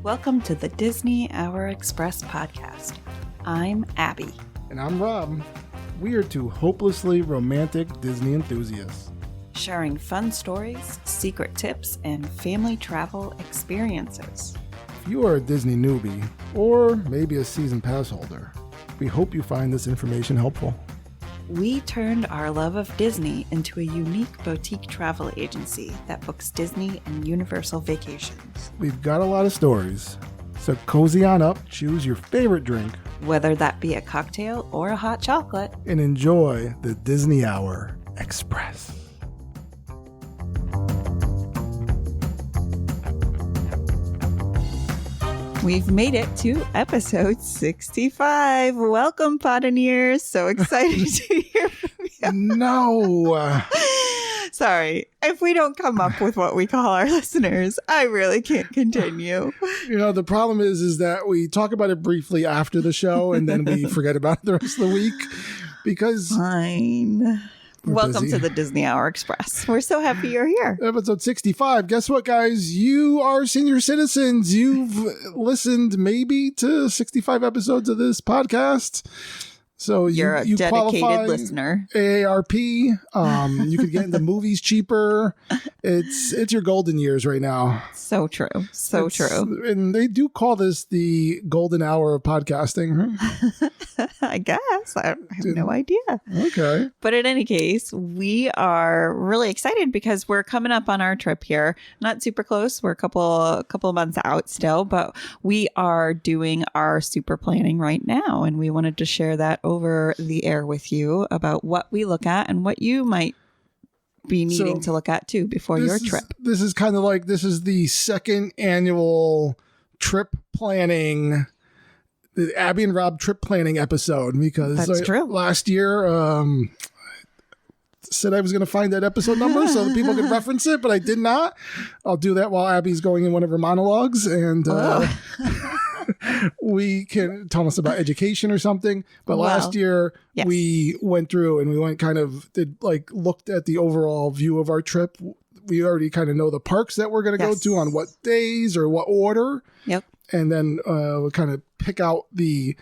Welcome to the Disney Hour Express podcast. I'm Abby. And I'm Rob. We are two hopelessly romantic Disney enthusiasts, Sharing fun stories, secret tips, and family travel experiences. If you are a Disney newbie, or maybe a season pass holder, we hope you find this information helpful. We turned our love of Disney into a unique boutique travel agency that books Disney and Universal vacations. We've got a lot of stories, so cozy on up, choose your favorite drink, Whether that be a cocktail or a hot chocolate, and enjoy the Disney Hour Express. we've made it to episode 65. Welcome, Potteneers. So excited to hear from you. No! Sorry, if we don't come up with what we call our listeners, I really can't continue. You know, the problem is that we talk about it briefly after the show, and then we forget about it the rest of the week, because... Fine. Welcome busy. to the Disney Hour Express. We're so happy you're here. Episode 65. Guess what, guys? You are senior citizens. You've listened maybe to 65 episodes of this podcast. So You're a you dedicated qualify. listener. AARP. You could get into movies cheaper. It's your golden years right now. So true. So true. And they do call this the golden hour of podcasting. Right? I guess. I have no idea. Okay. But in any case, we are really excited because we're coming up on our trip here. Not super close. We're a couple months out still, but we are doing our super planning right now. And we wanted to share that over the air with you about what we look at and what you might be needing to look at too before your trip. This is kind of like, this is the second annual trip planning, the Abby and Rob trip planning episode, because That's true. Last year said I was going to find that episode number so that people could reference it, but I did not. I'll do that while Abby's going in one of her monologues, and we can tell us about education or something. But last year we went through and we went looked at the overall view of our trip. We already kind of know the parks that we're going to go to on what days or what order. Yep. And then we'll kind of pick out the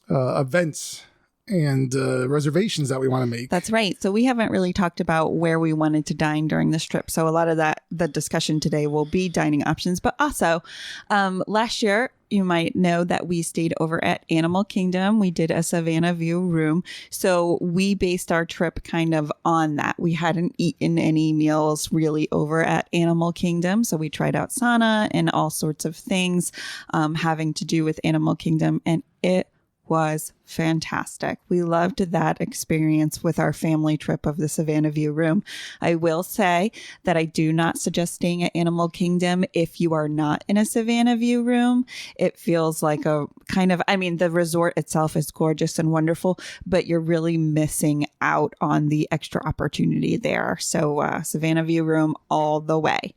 events and reservations that we want to make. That's right. So we haven't really talked about where we wanted to dine during this trip. So a lot of the discussion today will be dining options. But also, last year, you might know that we stayed over at Animal Kingdom. We did a Savannah View room. So we based our trip kind of on that. We hadn't eaten any meals really over at Animal Kingdom. So we tried out sauna and all sorts of things having to do with Animal Kingdom. And it was fantastic. We loved that experience with our family trip of the Savannah View room. I will say that I do not suggest staying at Animal Kingdom if you are not in a Savannah View room. It feels like a kind of, the resort itself is gorgeous and wonderful, but you're really missing out on the extra opportunity there. So Savannah View room all the way.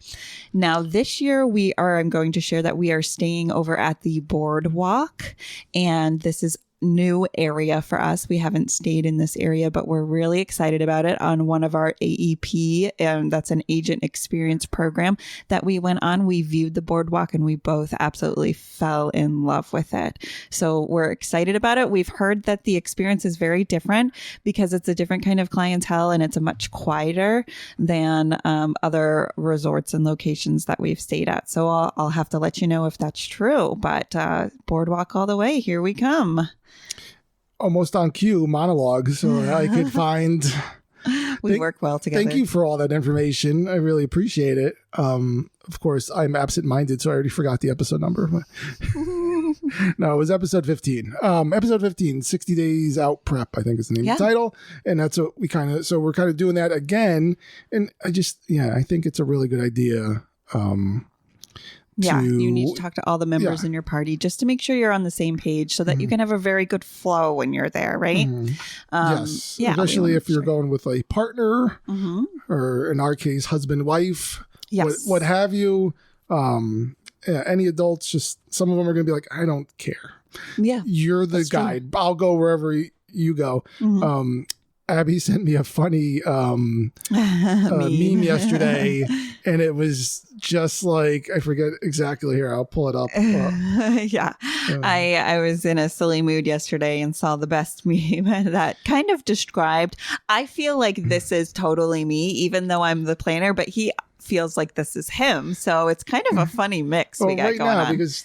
Now this year I'm going to share that we are staying over at the Boardwalk, and this is new area for us. We haven't stayed in this area, but we're really excited about it on one of our AEP, and that's an agent experience program that we went on. We viewed the Boardwalk and we both absolutely fell in love with it. So we're excited about it. We've heard that the experience is very different because it's a different kind of clientele and it's a much quieter than other resorts and locations that we've stayed at. So I'll have to let you know if that's true, but Boardwalk all the way. Here we come. Almost on cue monologue, so I could find. We work well together. Thank you for all that information. I really appreciate it. Of course, I'm absent-minded, so I already forgot the episode number. No, it was episode 15. Episode 15, 60 Days Out Prep, I think is the name of the title. And that's what we're kind of doing that again. And I think it's a really good idea. You need to talk to all the members in your party just to make sure you're on the same page so that you can have a very good flow when you're there, right? Yes, especially if you're going with a partner or in our case, husband, wife, what have you. Any adults, just some of them are going to be like, I don't care. Yeah, you're the guide. True. I'll go wherever you go. Abby sent me a funny meme yesterday, and it was just like, I forget exactly, here, I'll pull it up. Yeah. I was in a silly mood yesterday and saw the best meme that kind of described, I feel like this is totally me, even though I'm the planner, but he feels like this is him. So it's kind of a funny mix we got right going now, on. because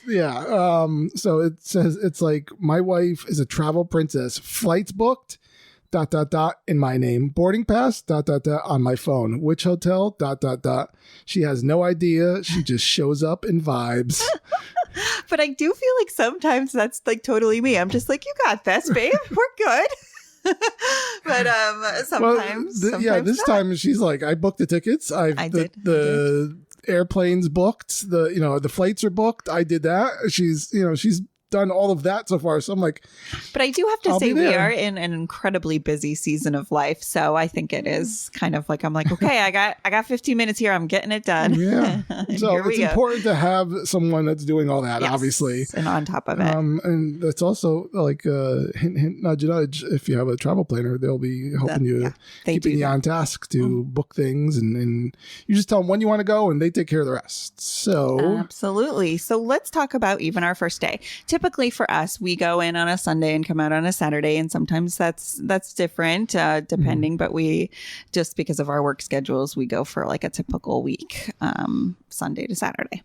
so it says, it's like, my wife is a travel princess, flights booked, ... in my name, boarding pass ... on my phone, which hotel ... she has no idea, she just shows up and vibes. But I do feel like sometimes that's like totally me. I'm just like, you got this, babe, we're good. But sometimes, this not. time she's like, I booked the tickets. I did. The airplane's booked. The flights are booked. I did that. She's done all of that so far. So I'm like, but I do have to say we are in an incredibly busy season of life. So I think it is kind of like, I'm like, okay, I got 15 minutes here. I'm getting it done. Yeah. So it's important to have someone that's doing all that, yes, obviously. And on top of it. And that's also like hint, hint, nudge, nudge. If you have a travel planner, they'll be helping you, keeping you on task to book things. And you just tell them when you want to go and they take care of the rest. So absolutely. So let's talk about even our first day. Typically for us, we go in on a Sunday and come out on a Saturday, and sometimes that's different depending. But we, just because of our work schedules, we go for like a typical week, Sunday to Saturday.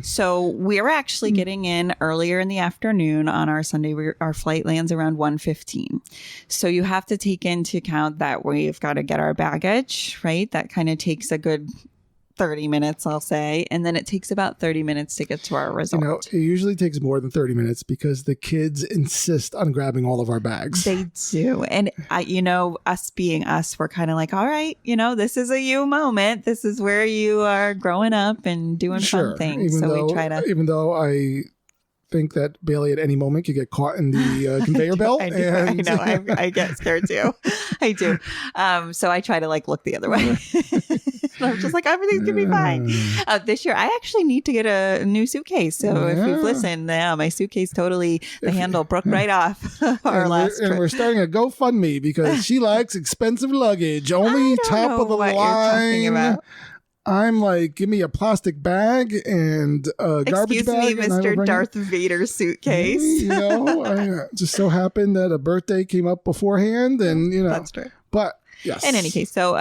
So we're actually getting in earlier in the afternoon on our Sunday. Our flight lands around 1:15. So you have to take into account that we've got to get our baggage, right? That kind of takes a good 30 minutes, I'll say. And then it takes about 30 minutes to get to our resort. It usually takes more than 30 minutes because the kids insist on grabbing all of our bags. They do. And us being us, we're kind of like, all right, this is a you moment. This is where you are growing up and doing fun things. We try to. Even though I think that Bailey at any moment could get caught in the conveyor belt. I know. I get scared too. I do. So I try to like look the other way. I'm just like, everything's going to be fine. This year, I actually need to get a new suitcase. So if you've listened, my suitcase the handle broke right off our last trip. And we're starting a GoFundMe because she likes expensive luggage. Only top of the line. You're talking about. I'm like, give me a plastic bag and a garbage bag. Excuse me, Mr. Darth Vader suitcase. I just so happened that a birthday came up beforehand, and that's true. But yes. In any case, so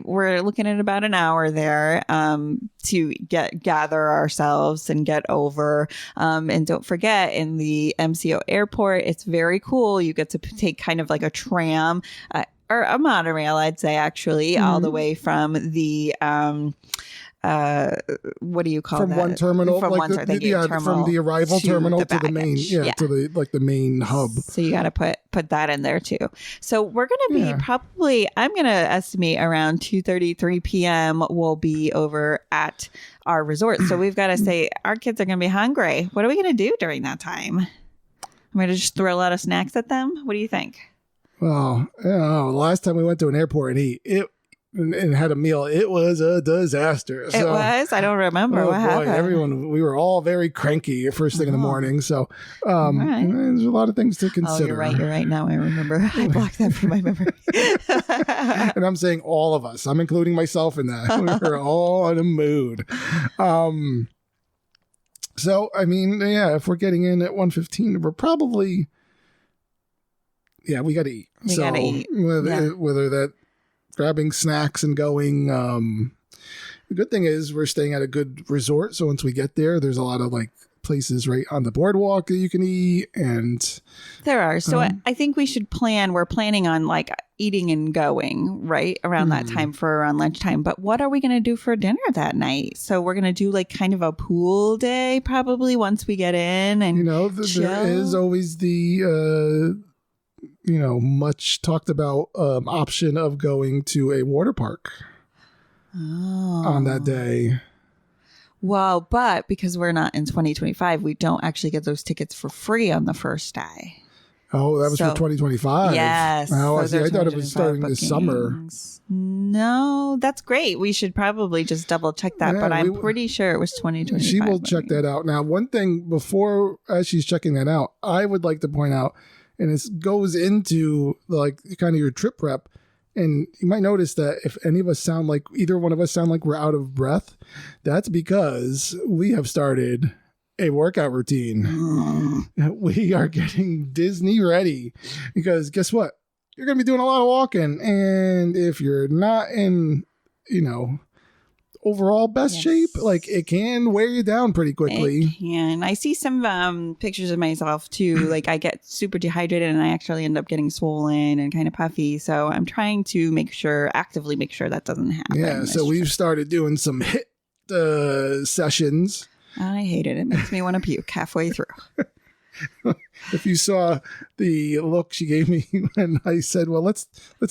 we're looking at about an hour there to gather ourselves and get over. And don't forget, in the MCO airport, it's very cool. You get to take kind of like a tram. Or a monorail, I'd say, actually, all the way from the, what do you call that? From one terminal? From one terminal. From the arrival terminal to the main, to the main hub. So you got to put that in there too. So we're going to be probably, I'm going to estimate around 2:33 p.m. we'll be over at our resort. So we've got to say, our kids are going to be hungry. What are we going to do during that time? I'm going to just throw a lot of snacks at them. What do you think? Well, last time we went to an airport and and had a meal, it was a disaster. So, it was? I don't remember what happened. We were all very cranky first thing in the morning. So there's a lot of things to consider. Oh, you're right. Now I remember. I blocked that from my memory. And I'm saying all of us. I'm including myself in that. We were all in a mood. So, I mean, if we're getting in at 1:15, we're probably... Yeah, we got to eat. We got to eat. Whether that grabbing snacks and going. The good thing is we're staying at a good resort. So once we get there, there's a lot of like places right on the boardwalk that you can eat. And there are. So I think we should plan. We're planning on like eating and going right around that time for around lunchtime. But what are we going to do for dinner that night? So we're going to do like kind of a pool day probably once we get in. And there is always the... much talked about option of going to a water park on that day. Well, but because we're not in 2025, we don't actually get those tickets for free on the first day. Oh, that was for 2025. Yes. Oh, I thought it was starting this summer. No, that's great. We should probably just double check that, but I'm pretty sure it was 2025. She will check that out. Now, one thing before, as she's checking that out, I would like to point out, And this goes into like kind of your trip prep. And you might notice that if any of us sound like either one of us sound like we're out of breath, that's because we have started a workout routine. We are getting Disney ready because guess what? You're going to be doing a lot of walking. And if you're not in, overall best shape, like it can wear you down pretty quickly. It can. I see some pictures of myself too. Like I get super dehydrated and I actually end up getting swollen and kind of puffy. So I'm trying to actively make sure that doesn't happen. Yeah. So we've started doing some HIIT sessions. I hate it. It makes me want to puke halfway through. If you saw the look she gave me when I said, well, let's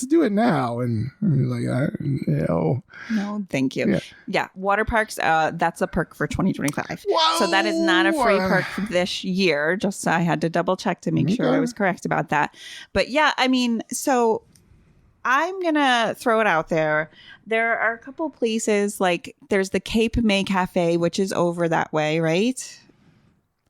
do it now. And I was like, no. No, thank you. Yeah. Water parks, that's a perk for 2025. Whoa! So that is not a free perk for this year. Just I had to double check to make sure I was correct about that. But yeah, I mean, so I'm going to throw it out there. There are a couple places like there's the Cape May Cafe, which is over that way, right?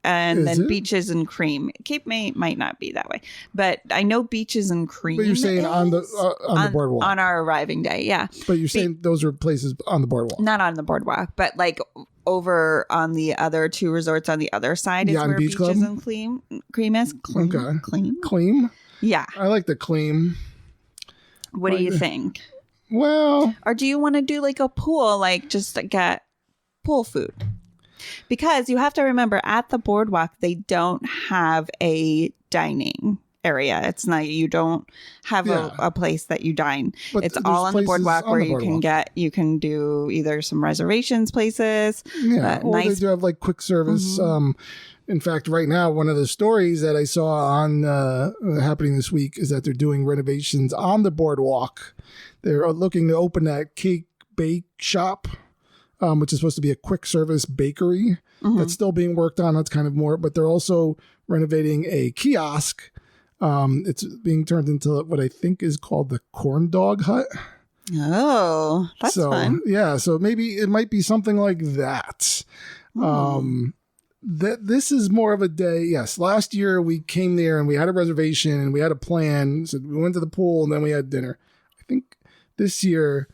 And then Beaches and Cream. Cape May might not be that way, but I know Beaches and Cream. But you're saying on the boardwalk. On our arriving day, yeah. But you're saying those are places on the boardwalk. Not on the boardwalk, but like over on the other two resorts on the other side is where Beach Beaches Club? and Cream is. Okay. Clean? Yeah. I like the Clean. What do you think? Well. Or do you want to do like a pool, like just get pool food? Because you have to remember at the boardwalk, they don't have a dining area. It's not, you don't have a place that you dine. But it's all on the boardwalk where you can do either some reservations places. Yeah. Or they do have like quick service. Mm-hmm. In fact, right now, one of the stories that I saw on happening this week is that they're doing renovations on the boardwalk. They're looking to open that cake bake shop. Which is supposed to be a quick service bakery that's still being worked on. That's kind of more, but they're also renovating a kiosk. It's being turned into what I think is called the Corn Dog Hut. Oh, that's fun. Yeah, so maybe it might be something like that. This is more of a day. Yes, last year we came there and we had a reservation and we had a plan. So we went to the pool and then we had dinner. I think this year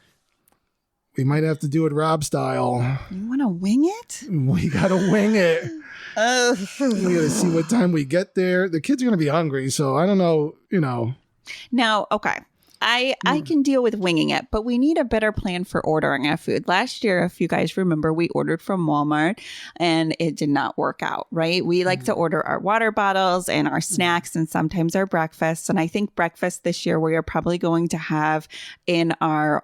we might have to do it Rob style. You want to wing it? We got to wing it. We got to see what time we get there. The kids are going to be hungry, so I don't know, Now, okay. I can deal with winging it, but we need a better plan for ordering our food. Last year, if you guys remember, we ordered from Walmart and it did not work out, right? We like to order our water bottles and our snacks and sometimes our breakfasts. And I think breakfast this year we are probably going to have in our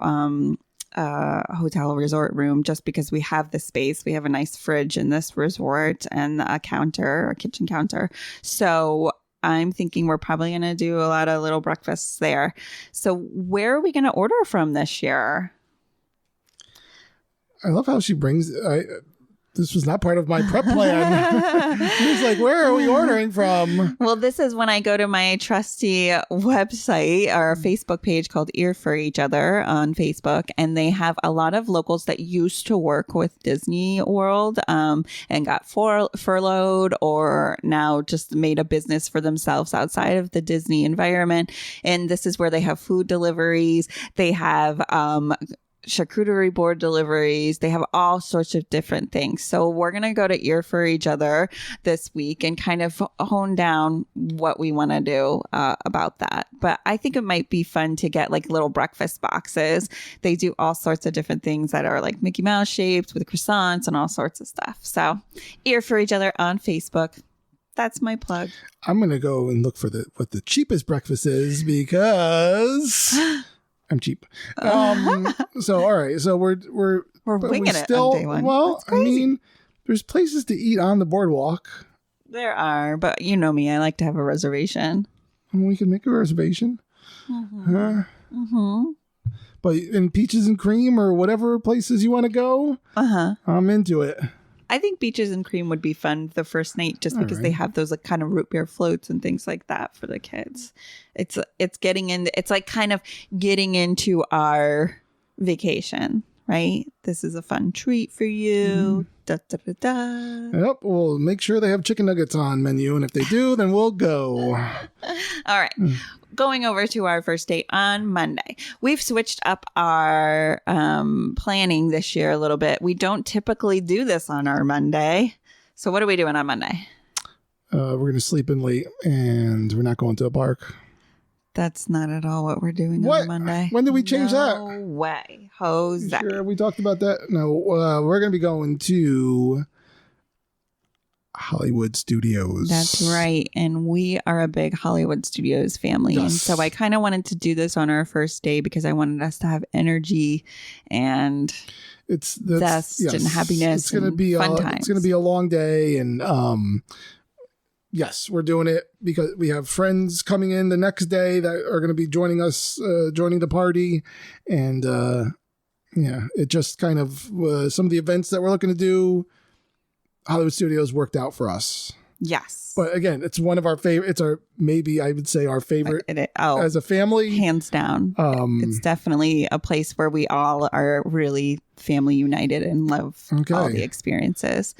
hotel resort room just because we have the space. We have a nice fridge in this resort and a kitchen counter. So I'm thinking we're probably going to do a lot of little breakfasts there. So where are we going to order from this year? I love how she brings... This was not part of my prep plan. He was like, where are we ordering from? Well, this is when I go to my trusty website or Facebook page called Ear for Each Other on Facebook. And they have a lot of locals that used to work with Disney World and got furloughed or now just made a business for themselves outside of the Disney environment. And this is where they have food deliveries. They have charcuterie board deliveries. They have all sorts of different things. So we're going to go to Ear for Each Other this week and kind of hone down what we want to do about that. But I think it might be fun to get like little breakfast boxes. They do all sorts of different things that are like Mickey Mouse shaped with croissants and all sorts of stuff. So Ear for Each Other on Facebook. That's my plug. I'm going to go and look for what the cheapest breakfast is because... I'm cheap. So all right. So we're winging it on day one. Well, I mean, there's places to eat on the boardwalk. There are, but you know me, I like to have a reservation. We can make a reservation. But in Peaches and Cream or whatever places you want to go, I'm into it. I think Beaches and Cream would be fun the first night just because they have those like kind of root beer floats and things like that for the kids. It's getting in. It's like kind of getting into our vacation, right? This is a fun treat for you. Da, da, da, da. Yep. We'll make sure they have chicken nuggets on menu. And if they do, then we'll go. All right. Going over to our first date on Monday. We've switched up our planning this year a little bit. We don't typically do this on our Monday. So what are we doing on Monday? We're going to sleep in late and we're not going to a park. That's not at all what we're doing What? on Monday. When did we change that? No way. Jose. Sure, we talked about that. No, we're going to be going to Hollywood Studios. That's right. And we are a big Hollywood Studios family. Yes. And so I kind of wanted to do this on our first day because I wanted us to have energy and zest and happiness. It's going to be fun times. It's going to be a long day, and yes, we're doing it because we have friends coming in the next day that are going to be joining us, joining the party, and it just kind of some of the events that we're looking to do. Hollywood Studios worked out for us. Yes. But again, it's one of our favorite. It's maybe I would say our favorite as a family. Hands down. It's definitely a place where we all are really family united and love all the experiences.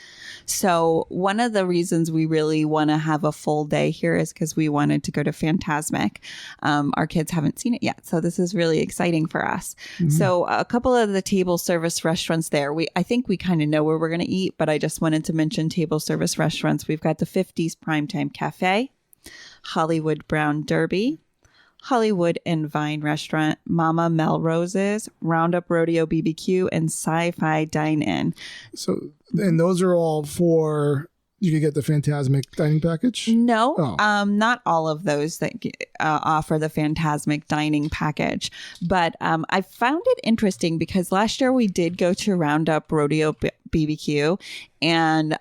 So one of the reasons we really want to have a full day here is because we wanted to go to Fantasmic. Our kids haven't seen it yet, so this is really exciting for us. Mm-hmm. So a couple of the table service restaurants there, I think we kind of know where we're going to eat, but I just wanted to mention table service restaurants. We've got the 50s Primetime Cafe, Hollywood Brown Derby, Hollywood and Vine Restaurant, Mama Melrose's, Roundup Rodeo BBQ, and Sci-Fi Dine-In. So, and those are all for, you could get the Fantasmic dining package? No, not all of those that offer the Fantasmic dining package. But I found it interesting because last year we did go to Roundup Rodeo BBQ, and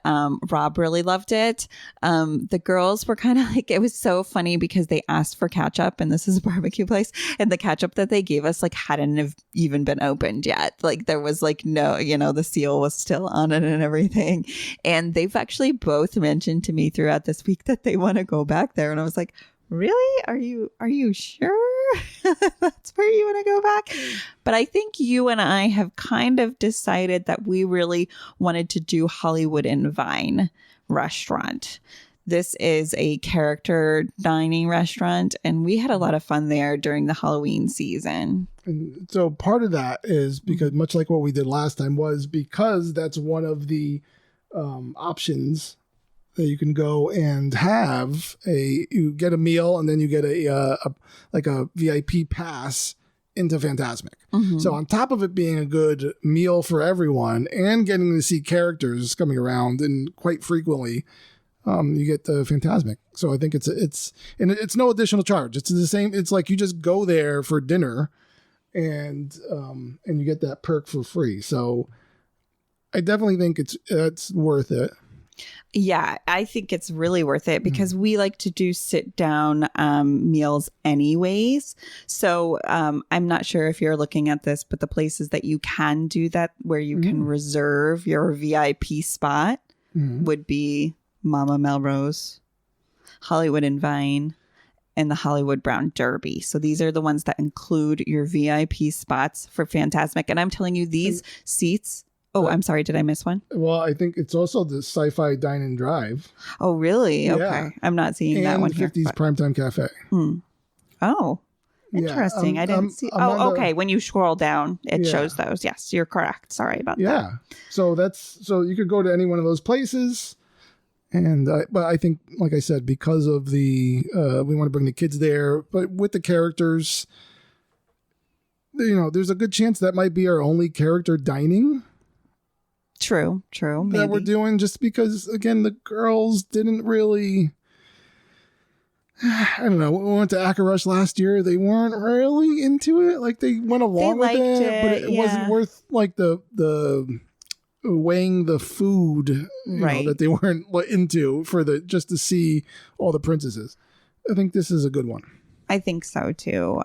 Rob really loved it. The girls were kind of like, it was so funny because they asked for ketchup, and this is a barbecue place, and the ketchup that they gave us like hadn't have even been opened yet. Like there was like no, the seal was still on it and everything. And they've actually both mentioned to me throughout this week that they want to go back there, and I was like, really? Are you sure that's where you want to go back? But I think you and I have kind of decided that we really wanted to do Hollywood and Vine Restaurant. This is a character dining restaurant, and we had a lot of fun there during the Halloween season. And so part of that is because, much like what we did last time, was because that's one of the options that you can go and have you get a meal, and then you get a VIP pass into Fantasmic. Mm-hmm. So on top of it being a good meal for everyone and getting to see characters coming around and quite frequently, you get the Fantasmic. So I think it's no additional charge. It's the same. It's like you just go there for dinner and you get that perk for free. So I definitely think it's worth it. Yeah, I think it's really worth it because we like to do sit down meals anyways. So I'm not sure if you're looking at this, but the places that you can do that where you can reserve your VIP spot would be Mama Melrose, Hollywood and Vine, and the Hollywood Brown Derby. So these are the ones that include your VIP spots for Fantasmic. And I'm telling you, these seats... Oh, I'm sorry. Did I miss one? Well, I think it's also the Sci-Fi Dine and Drive. Oh, really? Yeah. Okay. I'm not seeing that one here. And the 50s Primetime Cafe. Oh, interesting. I didn't see. Okay. When you scroll down, it shows those. Yes, you're correct. Sorry about that. Yeah. So you could go to any one of those places. And but I think, like I said, because of we want to bring the kids there, but with the characters, there's a good chance that might be our only character dining. True. Maybe. That we're doing, just because, again, the girls didn't really, I don't know, we went to Akarush last year. They weren't really into it. Like, they went along with it, but it wasn't worth like the weighing the food that they weren't into just to see all the princesses. I think this is a good one. I think so too,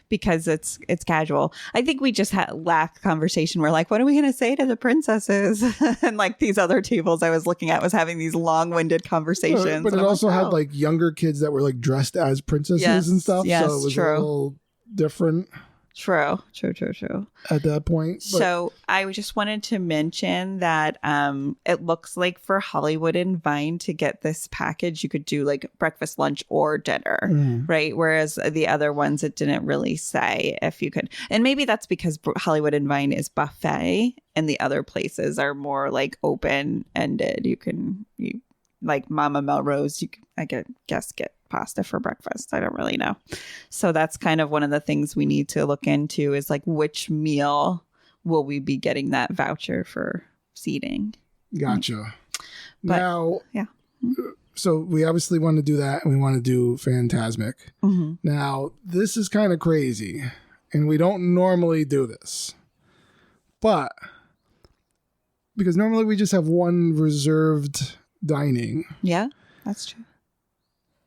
because it's casual. I think we just lack conversation. We're like, what are we going to say to the princesses? And like these other tables I was looking at was having these long-winded conversations. But it also had like younger kids that were like dressed as princesses and stuff. Yes, so it was true. a little different. True. at that point. But So I just wanted to mention that it looks like for Hollywood and Vine to get this package, you could do like breakfast, lunch, or dinner, right? Whereas the other ones, it didn't really say if you could. And maybe that's because Hollywood and Vine is buffet and the other places are more like open-ended. You like Mama Melrose, I guess get pasta for breakfast. I don't really know. So that's kind of one of the things we need to look into is like which meal will we be getting that voucher for seating. Gotcha. But, now, yeah. So we obviously want to do that and we want to do Phantasmic. Now, this is kind of crazy and we don't normally do this. But because normally we just have one reserved dining. Yeah, that's true.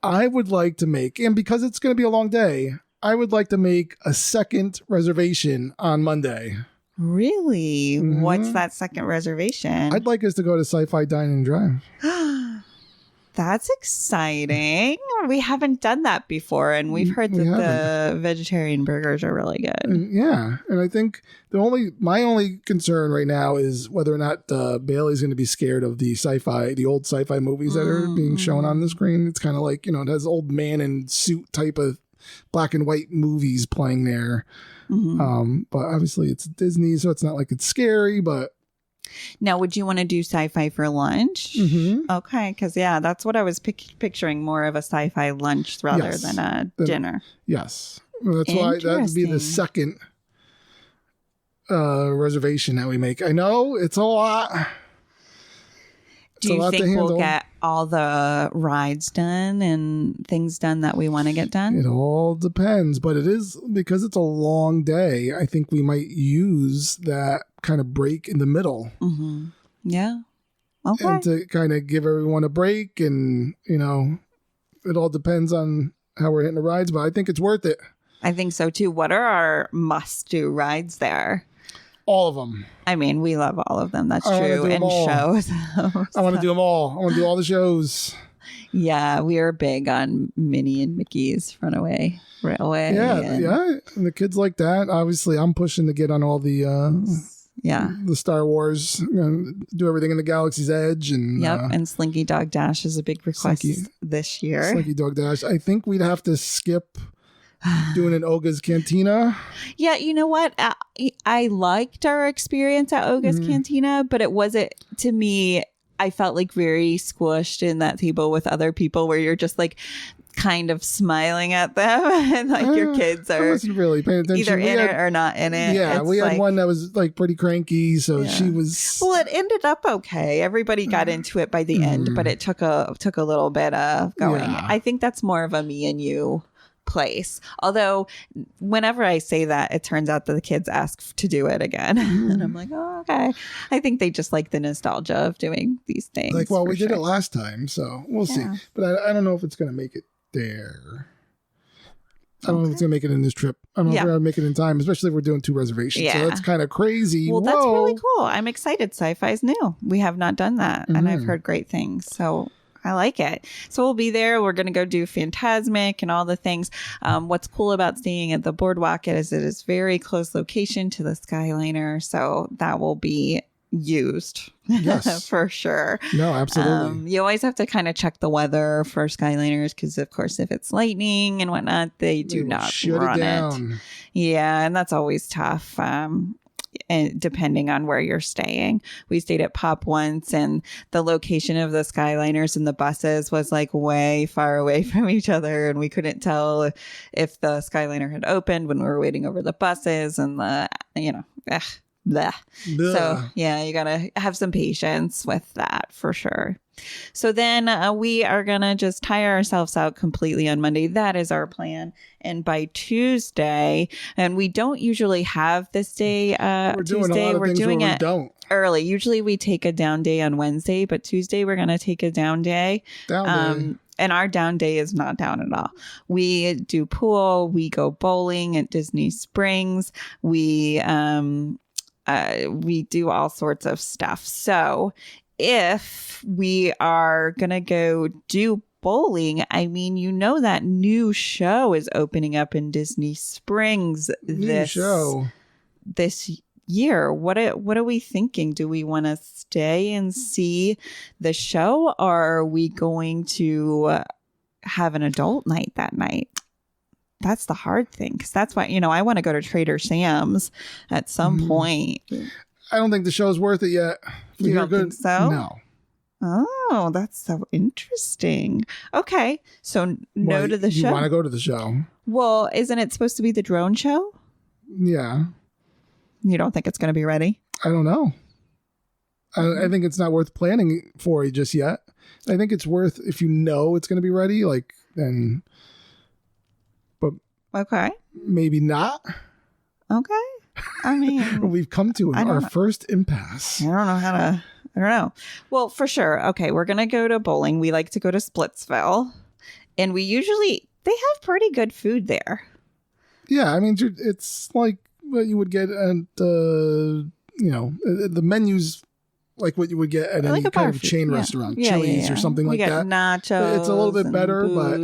I would like to make, and because it's going to be a long day, I would like to make a second reservation on Monday. Really? What's that second reservation? I'd like us to go to Sci-Fi Dine and Drive. That's exciting. We haven't done that before, and we've heard that the vegetarian burgers are really good. And I think my only concern right now is whether or not Bailey's going to be scared of the old sci-fi movies that are being shown on the screen. It's kind of like, it has old man in suit type of black and white movies playing there. But obviously it's Disney, so it's not like it's scary, but. Now, would you want to do sci-fi for lunch? Okay, because that's what I was picturing, more of a sci-fi lunch rather than a dinner. Yes, that's why that would be the second reservation that we make. I know it's a lot. Do you think we'll get all the rides done and things done that we want to get done? It all depends, but it is because it's a long day. I think we might use that kind of break in the middle. Yeah. Okay. And to kind of give everyone a break, and it all depends on how we're hitting the rides, but I think it's worth it. I think so too. What are our must-do rides there? All of them. I mean, we love all of them. That's true. And shows. I want to do them all. I want to do all the shows. Yeah, we are big on Minnie and Mickey's Runaway Railway. Yeah. And the kids like that. Obviously, I'm pushing to get on all the the Star Wars, do everything in the Galaxy's Edge, and and Slinky Dog Dash is a big request this year. Slinky Dog Dash. I think we'd have to skip doing an Oga's Cantina. Yeah, you know what? I liked our experience at Oga's Cantina, but it wasn't, to me, I felt like very squished in that table with other people where you're just like kind of smiling at them and like your kids are really paying attention. Either in it or not in it. Yeah, we had one that was like pretty cranky, so she was. Well, it ended up okay. Everybody got into it by the end, but it took a little bit of going. Yeah. I think that's more of a me and you place. Although whenever I say that, it turns out that the kids ask to do it again. And I'm like, oh, okay. I think they just like the nostalgia of doing these things. Like, well, we did it last time, so we'll see. But I don't know if it's going to make it there. I don't know if it's going to make it in this trip. I don't know if we're going to make it in time, especially if we're doing 2 reservations. So that's kind of crazy. Well, that's really cool. I'm excited. Sci-Fi's new. We have not done that. And I've heard great things. So I like it. So we'll be there. We're going to go do Phantasmic and all the things. What's cool about staying at the boardwalk is it is very close location to the Skyliner. So that will be used. Yes. For sure. No, absolutely. You always have to kind of check the weather for Skyliners because, of course, if it's lightning and whatnot, they do not run it. Yeah, and that's always tough. And depending on where you're staying. We stayed at Pop once, and the location of the Skyliners and the buses was like way far away from each other, and we couldn't tell if the Skyliner had opened when we were waiting over the buses, and blah. So yeah, you gotta have some patience with that for sure. So then we are gonna just tire ourselves out completely on Monday. That is our plan. And by Tuesday, and we don't usually have this day. We're doing it early. Usually we take a down day on Wednesday, but Tuesday we're gonna take a down day. And our down day is not down at all. We do pool. We go bowling at Disney Springs. We do all sorts of stuff. So if we are going to go do bowling, I mean, you know that new show is opening up in Disney Springs this year. What are we thinking? Do we want to stay and see the show, or are we going to have an adult night that night? That's the hard thing, because that's why, I want to go to Trader Sam's at some point. I don't think the show's worth it yet. You don't think so? No. Oh, that's so interesting. Okay. So no to the show. You want to go to the show. Well, isn't it supposed to be the drone show? Yeah. You don't think it's going to be ready? I don't know. I think it's not worth planning for just yet. I think it's worth, if you know it's going to be ready, then... Okay. Maybe not. Okay. I mean, we've come to our first impasse. I don't know. Well, for sure. Okay. We're going to go to bowling. We like to go to Splitsville, and they have pretty good food there. Yeah. I mean, it's like what you would get at, the menus, like what you would get at any kind of chain restaurant, Chili's or something like that. Nachos. It's a little bit better, but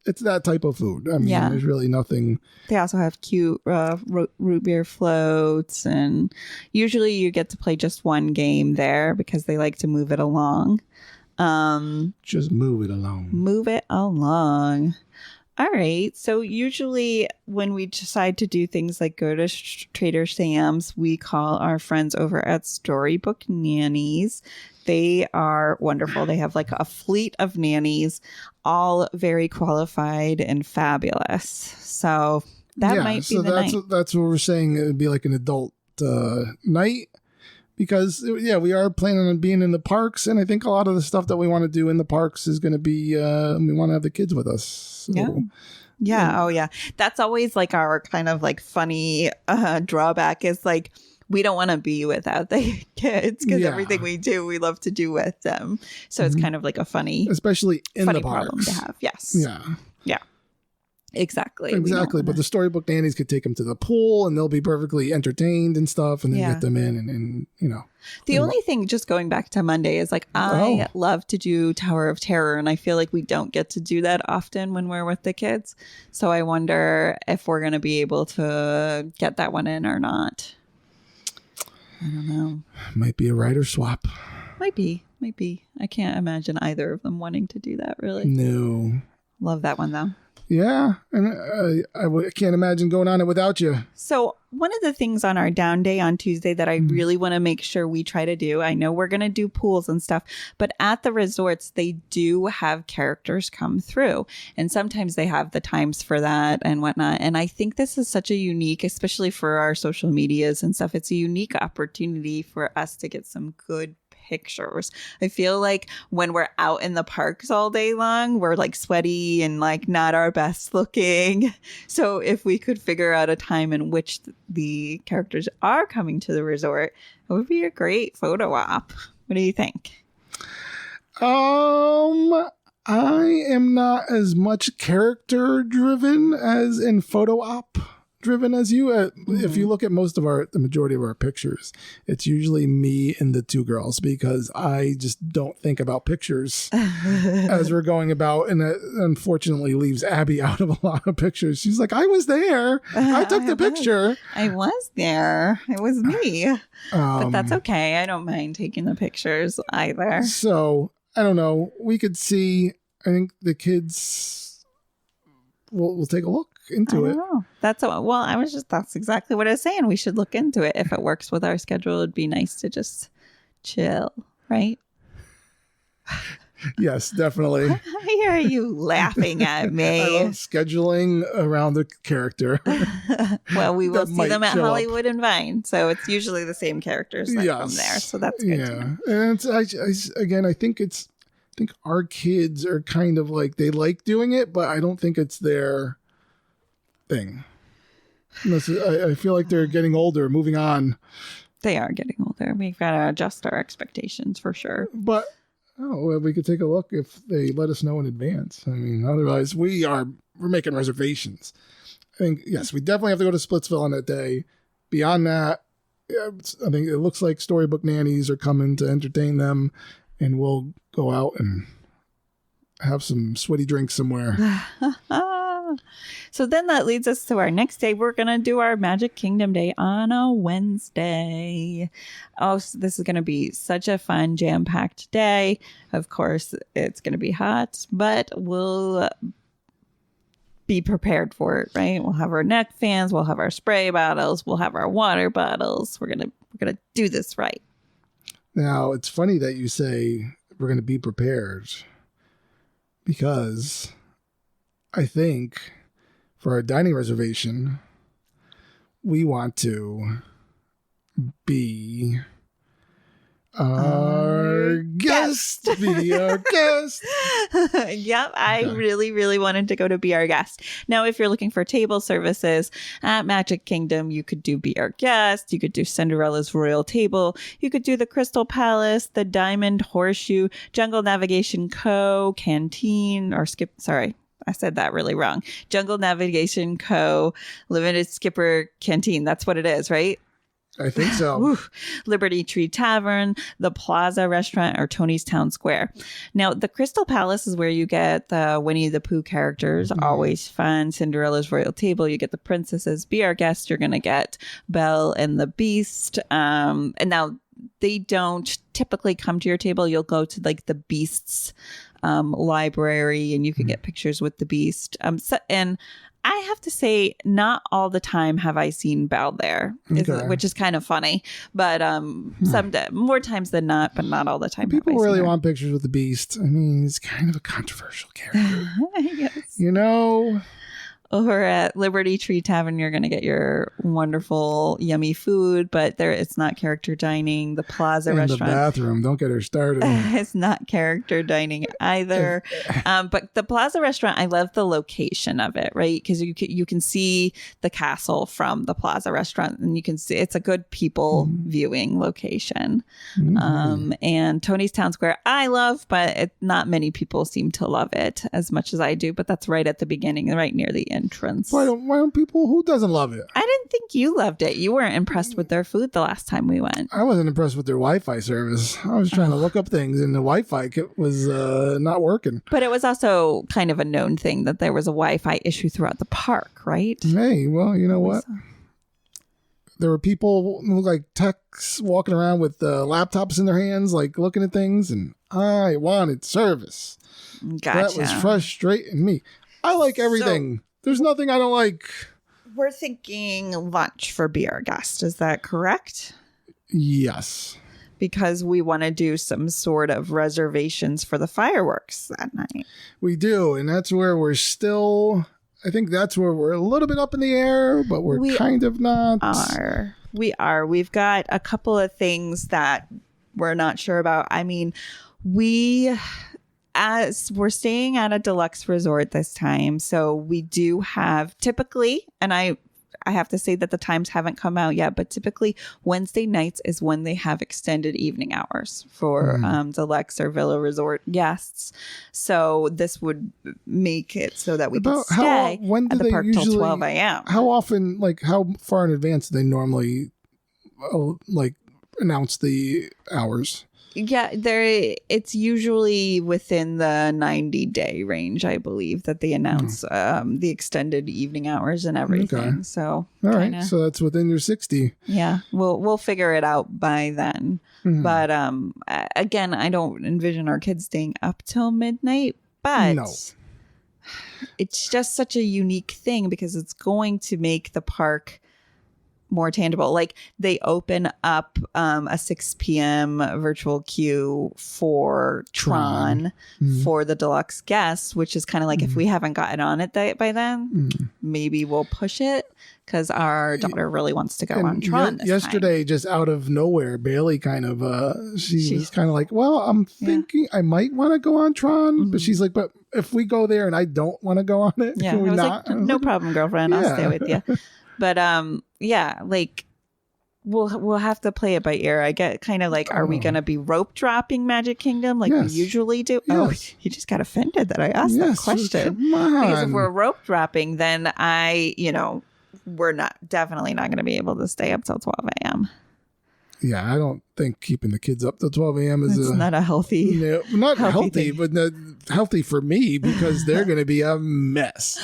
it's that type of food. I mean, there's really nothing. They also have cute root beer floats, and usually you get to play just one game there because they like to move it along. Just move it along. Move it along. All right. So usually when we decide to do things like go to Trader Sam's, we call our friends over at Storybook Nannies. They are wonderful. They have like a fleet of nannies, all very qualified and fabulous. So that might be the night. That's what we're saying. It would be like an adult night, because we are planning on being in the parks, and I think a lot of the stuff that we want to do in the parks is going to be we want to have the kids with us. So, yeah. Oh yeah. That's always like our kind of like funny drawback is like, we don't want to be without the kids, because everything we do, we love to do with them. So it's kind of like a funny, especially in funny the parks, problem to have. Yes. Yeah. Exactly. But the Storybook Nannies could take them to the pool, and they'll be perfectly entertained and stuff, and then get them in, and The only thing, just going back to Monday, is like I love to do Tower of Terror, and I feel like we don't get to do that often when we're with the kids. So I wonder if we're going to be able to get that one in or not. I don't know. Might be a writer swap. Might be. I can't imagine either of them wanting to do that, really. No. Love that one, though. Yeah, and I can't imagine going on it without you. So one of the things on our down day on Tuesday that I really want to make sure we try to do, I know we're going to do pools and stuff, but at the resorts, they do have characters come through. And sometimes they have the times for that and whatnot. And I think this is such a unique, especially for our social medias and stuff, it's a unique opportunity for us to get some good pictures. I feel like when we're out in the parks all day long, we're like sweaty and like not our best looking. So if we could figure out a time in which the characters are coming to the resort, it would be a great photo op. What do you think? I am not as much character driven as in photo op driven as you. If you look at the majority of our pictures, it's usually me and the two girls, because I just don't think about pictures as we're going about, and it unfortunately leaves Abby out of a lot of pictures. She's like, I was there, I took the picture. I was there, it was me. But that's okay, I don't mind taking the pictures either. So I don't know, we could see. I think the kids we'll take a look into it. That's exactly what I was saying. We should look into it. If it works with our schedule, it'd be nice to just chill, right? Yes, definitely. I hear you laughing at me. I love scheduling around the character. Well, we will see them at Hollywood and Vine, so it's usually the same characters that come there. So that's good. Yeah, and I think our kids are kind of like, they like doing it, but I don't think it's their thing. I feel like they're getting older, moving on. They are getting older. We've got to adjust our expectations for sure. But we could take a look if they let us know in advance. I mean, otherwise we're making reservations. I think, yes, we definitely have to go to Splitsville on that day. Beyond that, I think it looks like Storybook Nannies are coming to entertain them, and we'll go out and have some sweaty drinks somewhere. So then that leads us to our next day. We're going to do our Magic Kingdom Day on a Wednesday. Oh, so this is going to be such a fun, jam-packed day. Of course, it's going to be hot, but we'll be prepared for it, right? We'll have our neck fans, we'll have our spray bottles, we'll have our water bottles. We're gonna do this right. Now, it's funny that you say we're going to be prepared, because I think for our dining reservation, we want to be our guest. Be our guest. Yep, I really, really wanted to go to Be Our Guest. Now, if you're looking for table services at Magic Kingdom, you could do Be Our Guest. You could do Cinderella's Royal Table. You could do the Crystal Palace, the Diamond Horseshoe, Jungle Navigation Co., Canteen, or Sorry, I said that really wrong. Jungle Navigation Co., Limited Skipper Canteen. That's what it is, right? I think so. Whew. Liberty Tree Tavern, the Plaza Restaurant, or Tony's Town Square. Now, the Crystal Palace is where you get the Winnie the Pooh characters. Always fun. Cinderella's Royal Table. You get the princesses. Be Our Guest. You're going to get Belle and the Beast. And now they don't typically come to your table. You'll go to like the Beast's library, and you can get pictures with the Beast. And I have to say, not all the time have I seen Belle there, which is kind of funny. But more times than not, but not all the time. People really want pictures with the Beast. I mean, he's kind of a controversial character. Yes. You know? Or at Liberty Tree Tavern, you're going to get your wonderful, yummy food, but it's not character dining. The Plaza Restaurant. The bathroom. Don't get her started. It's not character dining either. But the Plaza Restaurant, I love the location of it, right? Because you can see the castle from the Plaza Restaurant, and you can see it's a good people viewing location. And Tony's Town Square, I love, but not many people seem to love it as much as I do. But that's right at the beginning, right near the entrance. Why don't people? Who doesn't love it? I didn't think you loved it. You weren't impressed with their food the last time we went. I wasn't impressed with their Wi-Fi service. I was trying to look up things, and the Wi-Fi was not working. But it was also kind of a known thing that there was a Wi-Fi issue throughout the park, right? Hey, well, you know what? There were people who look like techs walking around with laptops in their hands, like looking at things, and I wanted service. Gotcha. That was frustrating me. I like everything. There's nothing I don't like. We're thinking lunch for Be Our Guest. Is that correct? Yes. Because we want to do some sort of reservations for the fireworks that night. We do. And that's where we're still... I think that's where we're a little bit up in the air, but we kind of not. We are. We've got a couple of things that we're not sure about. I mean, as we're staying at a deluxe resort this time, so we do have typically, and I have to say that the times haven't come out yet, but typically Wednesday nights is when they have extended evening hours for deluxe or villa resort guests. So this would make it so that we can stay at the park till 12 a.m. How often, like how far in advance do they normally announce the hours? Yeah, it's usually within the 90-day range, I believe, that they announce the extended evening hours and everything. Okay. So, all right, so that's within your 60. Yeah, we'll figure it out by then. But again, I don't envision our kids staying up till midnight. But it's just such a unique thing because it's going to make the park more tangible. Like they open up a 6 p.m. virtual queue for Tron for the deluxe guests, which is kind of like if we haven't gotten on it by then, maybe we'll push it because our daughter really wants to go on Tron this yesterday time. Just out of nowhere, Bailey kind of she's kind of like, well, I'm thinking I might want to go on Tron, but she's like, but if we go there and I don't want to go on it, can we not? Like, no problem, girlfriend. I'll stay with you. But like we'll have to play it by ear. I get kind of like, are we going to be rope dropping Magic Kingdom like we usually do? Yes. Oh, you just got offended that I asked that question. Come on. Because if we're rope dropping, then we're definitely not going to be able to stay up till 12 a.m. Yeah, I don't think keeping the kids up till 12 a.m. is not a healthy. No, not healthy, thing. but healthy for me because they're going to be a mess.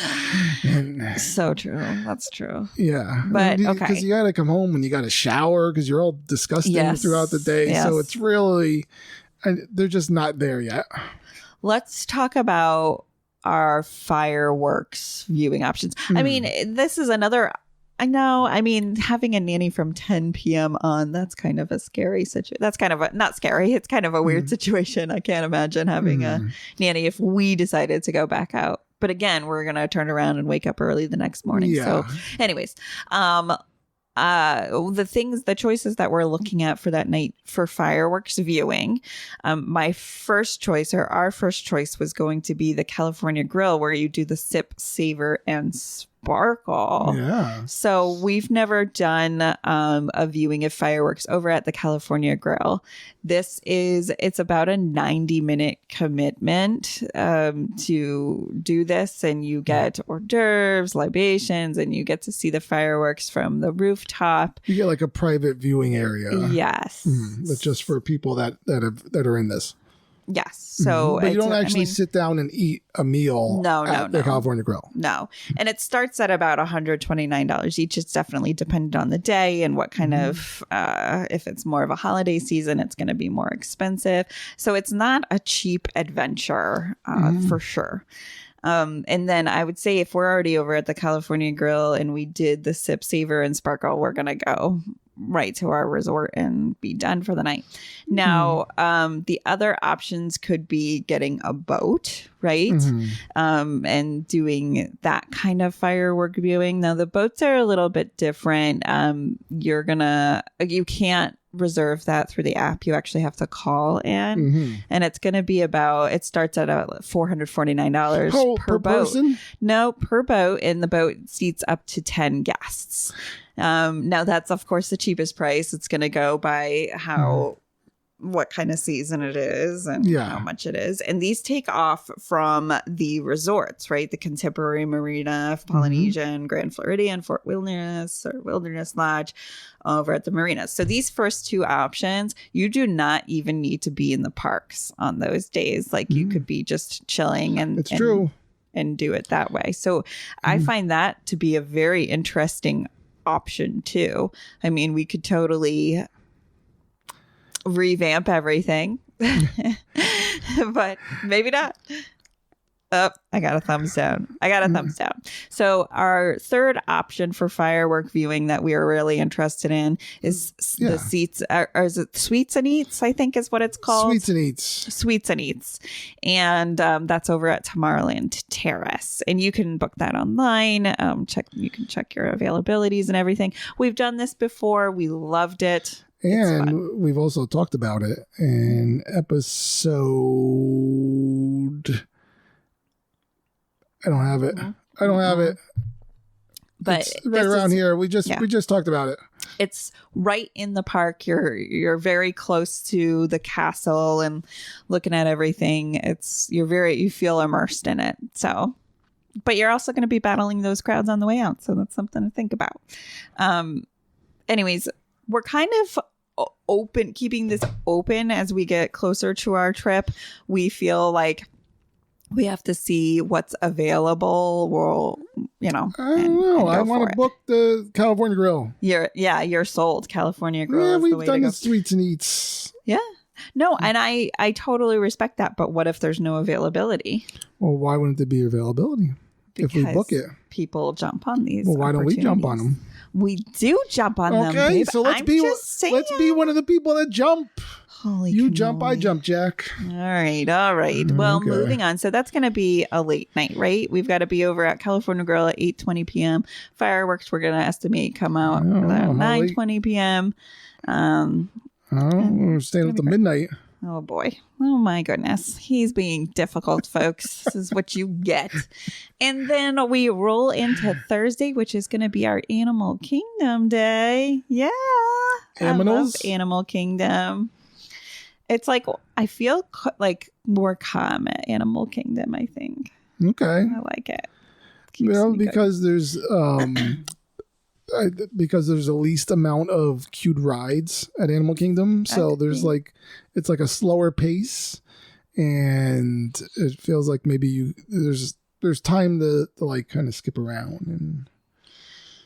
And, so true. That's true. Yeah. But okay. Because you got to come home and you got to shower because you're all disgusting throughout the day. Yes. So it's really, they're just not there yet. Let's talk about our fireworks viewing options. I mean, this is another... I know. I mean, having a nanny from 10 p.m. on, that's kind of a scary situation. That's kind of not scary. It's kind of a weird situation. I can't imagine having a nanny if we decided to go back out. But again, we're going to turn around and wake up early the next morning. Yeah. So anyways, the choices that we're looking at for that night for fireworks viewing, my first choice or our first choice was going to be the California Grill, where you do the sip, savor, and sparkle. Yeah. So we've never done a viewing of fireworks over at the California Grill. It's about a 90-minute commitment to do this, and you get hors d'oeuvres, libations, and you get to see the fireworks from the rooftop. You get like a private viewing area. Yes. That's just for people that are in this. Yes. So, but you don't actually sit down and eat a meal at the California Grill. No. And it starts at about $129 each. It's definitely dependent on the day and what kind of, if it's more of a holiday season, it's going to be more expensive. So it's not a cheap adventure for sure. And then I would say if we're already over at the California Grill and we did the sip, savor, and sparkle, we're going to go right to our resort and be done for the night. Now, the other options could be getting a boat, right? And doing that kind of firework viewing. Now, the boats are a little bit different. You can't reserve that through the app. You actually have to call in, and it's going to be it starts at $449 per boat. Person? No, per boat, and the boat seats up to 10 guests. Now that's of course the cheapest price. It's going to go by what kind of season it is and how much it is. And these take off from the resorts, right? The Contemporary Marina, Polynesian, Grand Floridian, Fort Wilderness or Wilderness Lodge over at the marinas. So these first two options, you do not even need to be in the parks on those days. Like you could be just chilling It's true. And do it that way. So I find that to be a very interesting option too. I mean, we could totally revamp everything, but maybe not. Oh, I got a thumbs down. So our third option for firework viewing that we are really interested in is the seats. Or is it Sweets and Eats? I think is what it's called. Sweets and Eats. And that's over at Tomorrowland Terrace. And you can book that online. You can check your availabilities and everything. We've done this before. We loved it. And we've also talked about it in episode... I don't have it. But it's right around here. We just talked about it. It's right in the park. You're very close to the castle and looking at everything. You feel immersed in it. So, but you're also going to be battling those crowds on the way out. So that's something to think about. Anyways, we're kind of keeping this open as we get closer to our trip. We feel like we have to see what's available. I don't know. I want to book the California Grill. You're sold. California Grill. Yeah, is we've the way done to the Sweets and Eats. Yeah. No, and I totally respect that. But what if there's no availability? Well, why wouldn't there be availability if we book it? People jump on these. Well, why don't we jump on them? We do jump on them. Okay, so let's be one of the people that jump. Holy you cannoli. Jump, I jump, Jack. All right. Well, moving on. So that's going to be a late night, right? We've got to be over at California Grill at 8:20 p.m. Fireworks, we're going to estimate come out at 9:20 p.m. We're staying up to midnight. Oh, boy. Oh, my goodness. He's being difficult, folks. This is what you get. And then we roll into Thursday, which is going to be our Animal Kingdom Day. Yeah. Animals? I love Animal Kingdom. It's like, I feel like more calm at Animal Kingdom, I think. Okay. I like it. Well, because there's because there's the least amount of queued rides at Animal Kingdom. So there's like, it's like a slower pace, and it feels like maybe there's time to like kind of skip around. And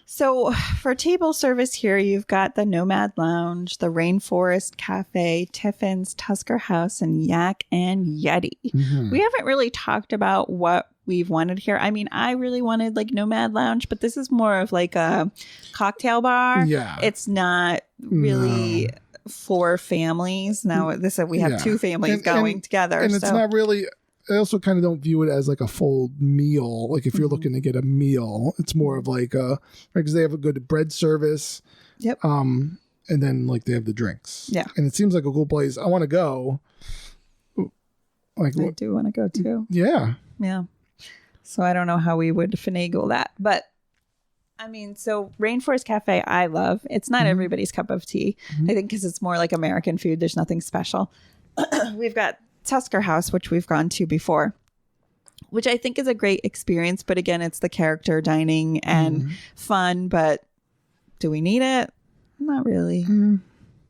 so for table service here, you've got the Nomad Lounge, the Rainforest Cafe, Tiffin's, Tusker House, and Yak and Yeti. Mm-hmm. We haven't really talked about what we've wanted here. I mean, I really wanted like Nomad Lounge, but this is more of like a cocktail bar. Yeah. It's not really for families. Now, we have two families going together. And it's not really... I also kind of don't view it as like a full meal. Like if you're looking to get a meal, it's more of like because they have a good bread service. Yep. And then like they have the drinks. Yeah. And it seems like a cool place. I want to go. Like I do want to go too. Yeah. Yeah. So I don't know how we would finagle that, but I mean, so Rainforest Cafe, I love. It's not everybody's cup of tea. I think because it's more like American food. There's nothing special. We've got Tusker House, which we've gone to before, which I think is a great experience. But again, it's the character dining and fun. But do we need it? Not really.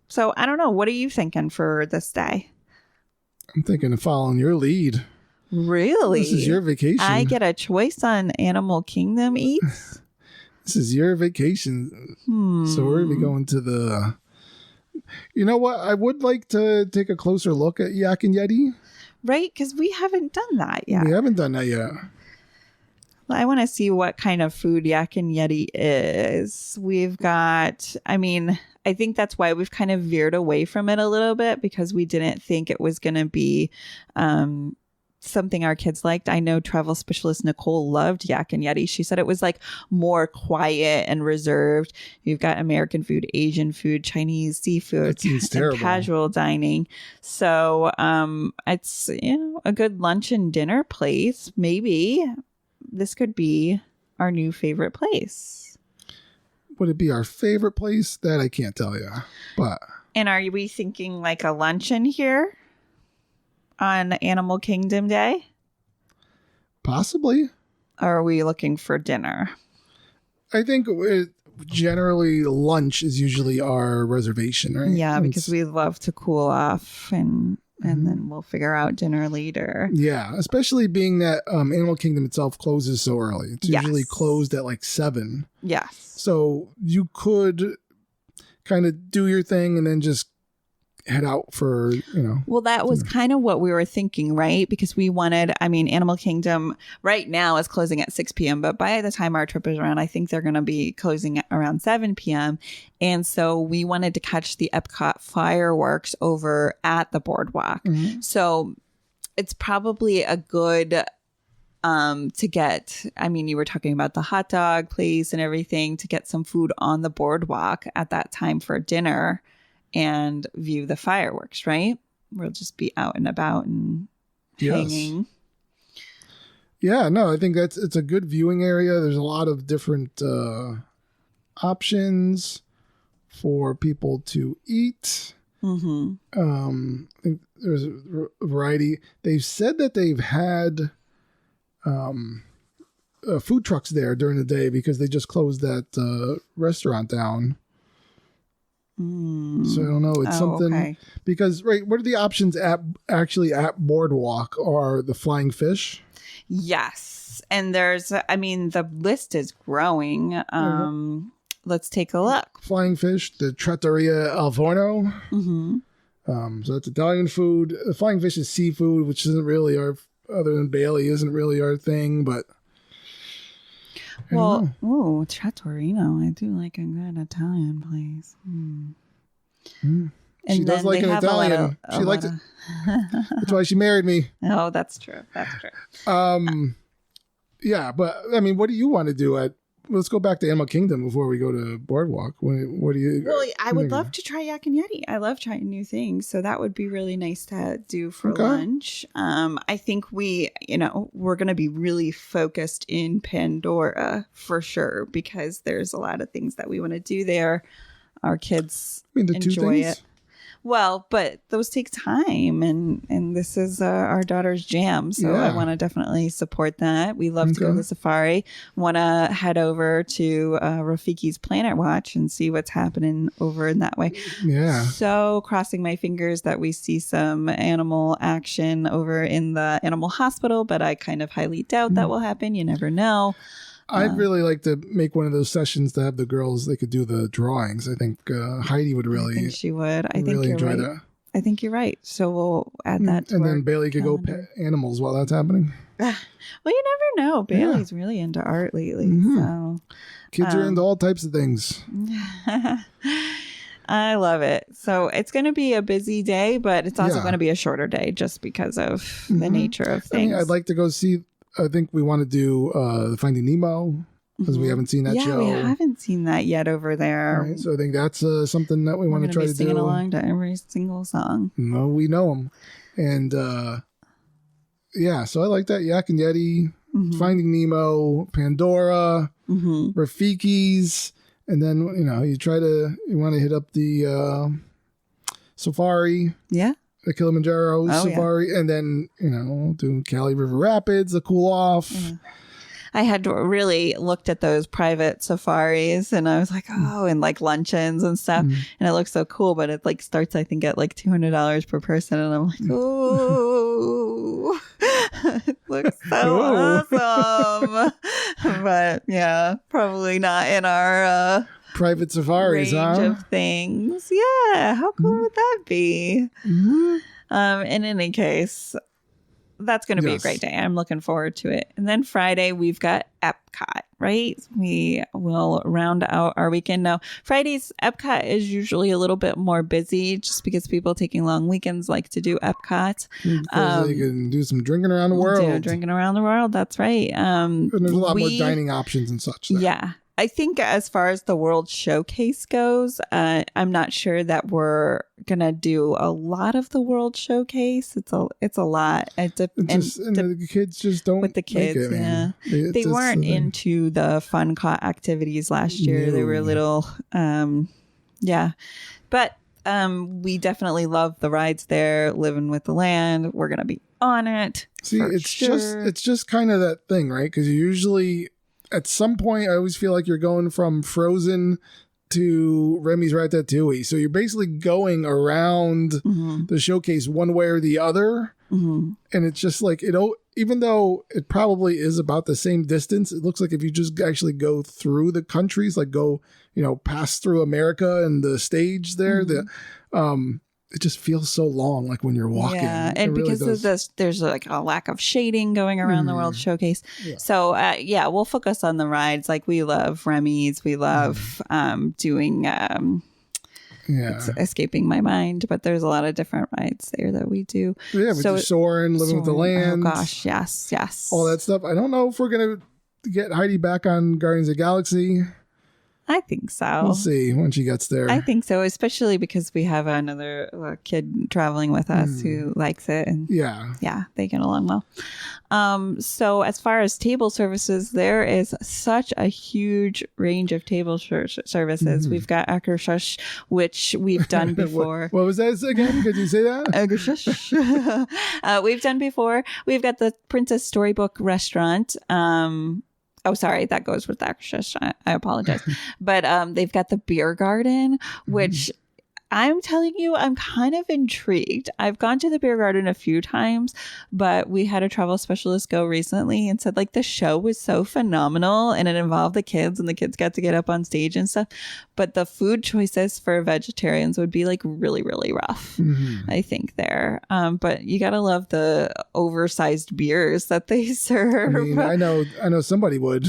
So I don't know. What are you thinking for this day? I'm thinking of following your lead. Really? This is your vacation. I get a choice on Animal Kingdom eats? This is your vacation. So we're going to be going to the... You know what? I would like to take a closer look at Yak and Yeti. Right? Because we haven't done that yet. We haven't done that yet. I want to see what kind of food Yak and Yeti is. We've got, I mean, I think that's why we've kind of veered away from it a little bit, because we didn't think it was going to be something our kids liked. I know travel specialist Nicole loved Yak and Yeti. She said it was like more quiet and reserved. You've got American food, Asian food, Chinese, seafood, and casual dining. So it's, a good lunch and dinner place. Maybe this could be our new favorite place. Would it be our favorite place? That I can't tell you. And are we thinking like a luncheon here on Animal Kingdom Day? Possibly. Or are we looking for dinner? I think generally lunch is usually our reservation, right? Yeah, because we love to cool off and then we'll figure out dinner later. Yeah, especially being that Animal Kingdom itself closes so early. It's usually closed at like 7. Yes. So you could kind of do your thing and then just head out for, Well, that was kind of what we were thinking, right? Because we wanted, Animal Kingdom right now is closing at 6 p.m. But by the time our trip is around, I think they're going to be closing at around 7 p.m. And so we wanted to catch the Epcot fireworks over at the boardwalk. So it's probably a good to get, you were talking about the hot dog place and everything, to get some food on the boardwalk at that time for dinner and view the fireworks, right? We'll just be out and about and hanging. Yeah, no, I think it's a good viewing area. There's a lot of different options for people to eat. I think there's a variety. They've said that they've had food trucks there during the day because they just closed that restaurant down. So I don't know. It's something because what are the options at Boardwalk are the flying fish? Yes, and there's the list is growing. Let's take a look. Flying fish, the Trattoria Al Forno. So that's Italian food. The flying fish is seafood, which isn't really our, other than Bailey, isn't really our thing, but. Trattorino. I do like a good Italian place. She does like an Italian. She likes it. That's why she married me. Oh, that's true. That's true. Yeah, but what do you want to do let's go back to Animal Kingdom before we go to Boardwalk. What do you? Well, I would love to try Yak and Yeti. I love trying new things, so that would be really nice to do for lunch. I think we're going to be really focused in Pandora for sure, because there's a lot of things that we want to do there. Our kids enjoy it. Well, but those take time, and this is our daughter's jam, so I want to definitely support that. We love to go to the safari. Want to head over to Rafiki's Planet Watch and see what's happening over in that way. Yeah. So crossing my fingers that we see some animal action over in the animal hospital, but I kind of highly doubt that will happen. You never know. I'd really like to make one of those sessions to have the girls, they could do the drawings. I think Heidi would really. I think she would. I think really you're enjoy right. that. I think you're right. So we'll add that to and our then Bailey could calendar. go pet animals while that's happening. Well, you never know. Bailey's really into art lately. So Kids are into all types of things. I love it. So it's going to be a busy day, but it's also going to be a shorter day just because of the nature of things. I'd like to go see. I think we want to do Finding Nemo because we haven't seen that show. Yeah, we haven't seen that yet over there. Right, so I think that's something that we want to try to do. Singing along to every single song. No, we know them, and so I like that. Yak and Yeti, Finding Nemo, Pandora, Rafiki's, and then you want to hit up the safari. Yeah. The Kilimanjaro safari, and then, do Cali River Rapids, the cool off. I had really looked at those private safaris and I was like, and like luncheons and stuff. And it looks so cool, but it like starts, I think, at like $200 per person. And I'm like, ooh, it looks so awesome. But yeah, probably not in our private safaris, range of things. Yeah, how cool would that be? In any case, that's going to be a great day. I'm looking forward to it. And then Friday, we've got Epcot, right? We will round out our weekend. Now, Fridays, Epcot is usually a little bit more busy just because people taking long weekends like to do Epcot. They can do some drinking around the world. Drinking around the world, that's right. And there's a lot more dining options and such there. Yeah. I think as far as the World Showcase goes, I'm not sure that we're gonna do a lot of the World Showcase. It's a lot. The kids just don't with the kids. They weren't into the fun activities last year. They were a little, But we definitely love the rides there. Living with the Land, we're gonna be on it. See, it's just kind of that thing, right? Because usually. At some point, I always feel like you're going from Frozen to Remy's Ratatouille. So you're basically going around the showcase one way or the other. And it's just like, even though it probably is about the same distance, it looks like if you just actually go through the countries, like go, pass through America and the stage there, it just feels so long, like when you're walking. Yeah, and because of this, there's like a lack of shading going around the World Showcase. Yeah. So, we'll focus on the rides. Like we love Remy's. We love doing, it's escaping my mind, but there's a lot of different rides there that we do. Yeah, we do Soarin', Living with the Land. Oh gosh, yes. All that stuff. I don't know if we're going to get Heidi back on Guardians of the Galaxy. I think so. We'll see when she gets there. I think so, especially because we have another kid traveling with us who likes it. And they get along well. So as far as table services, there is such a huge range of table services. We've got Akershush, which we've done before. What was that again? Could you say that? Akershush. We've done before. We've got the Princess Storybook Restaurant. Oh, sorry, that goes with Akershush. I apologize. But they've got the beer garden, which I'm telling you, I'm kind of intrigued. I've gone to the beer garden a few times, but we had a travel specialist go recently and said like the show was so phenomenal and it involved the kids and the kids got to get up on stage and stuff. But the food choices for vegetarians would be like really, really rough, I think there. But you got to love the oversized beers that they serve. I mean, I know somebody would.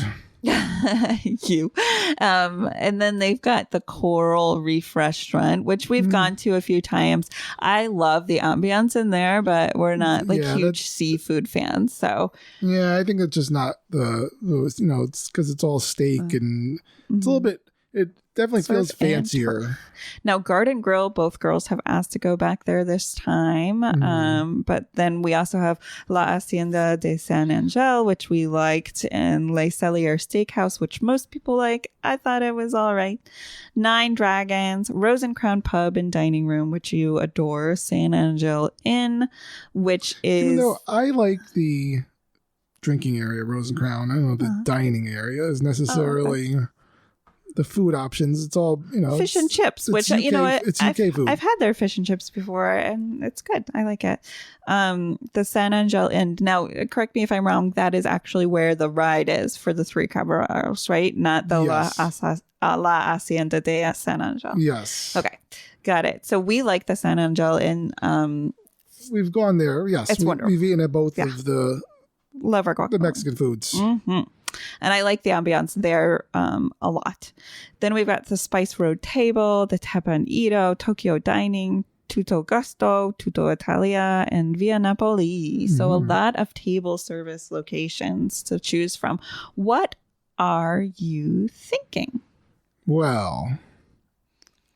You. And then they've got the Coral Reef Restaurant, which we've gone to a few times. I love the ambiance in there, but we're not like huge seafood fans. So I think it's just not it's because it's all steak and it's a little bit. definitely feels Surf and fancier. turf. Now, Garden Grill, both girls have asked to go back there this time. But then we also have La Hacienda de San Angel, which we liked, and Le Cellier Steakhouse, which most people like. I thought it was all right. Nine Dragons, Rose and Crown Pub and Dining Room, which you adore. San Angel Inn, which is... Even though I like the drinking area, Rose and Crown, I don't know the dining area is necessarily... The food options, it's all, fish and chips, which, UK, it's UK food. I've had their fish and chips before, and it's good. I like it. The San Angel Inn. Now, correct me if I'm wrong, that is actually where the ride is for the Three Caballeros, right? Not the Yes. La Hacienda de San Angel. Yes. Okay, got it. So we like the San Angel Inn. We've gone there, yes. It's wonderful. We've eaten at both of the Mexican foods. Mm-hmm. And I like the ambiance there a lot. Then we've got the Spice Road Table, the Tepa and Ito, Tokyo Dining, Tutto Gusto, Tutto Italia, and Via Napoli. So a lot of table service locations to choose from. What are you thinking? Well,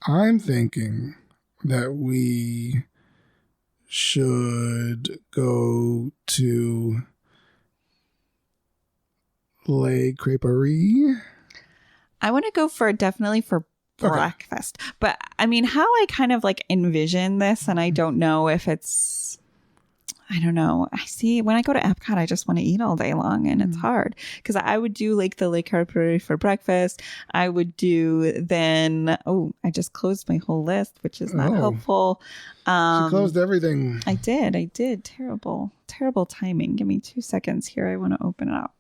I'm thinking that we should go to Le Creperie. I want to go definitely for breakfast. But I mean, how I kind of like envision this, and I don't know if it's, I don't know. I see when I go to Epcot, I just want to eat all day long, and it's hard because I would do like the Le Creperie for breakfast. I would do then, I just closed my whole list, which is not helpful. She closed everything. I did. Terrible timing. Give me 2 seconds here. I want to open it up.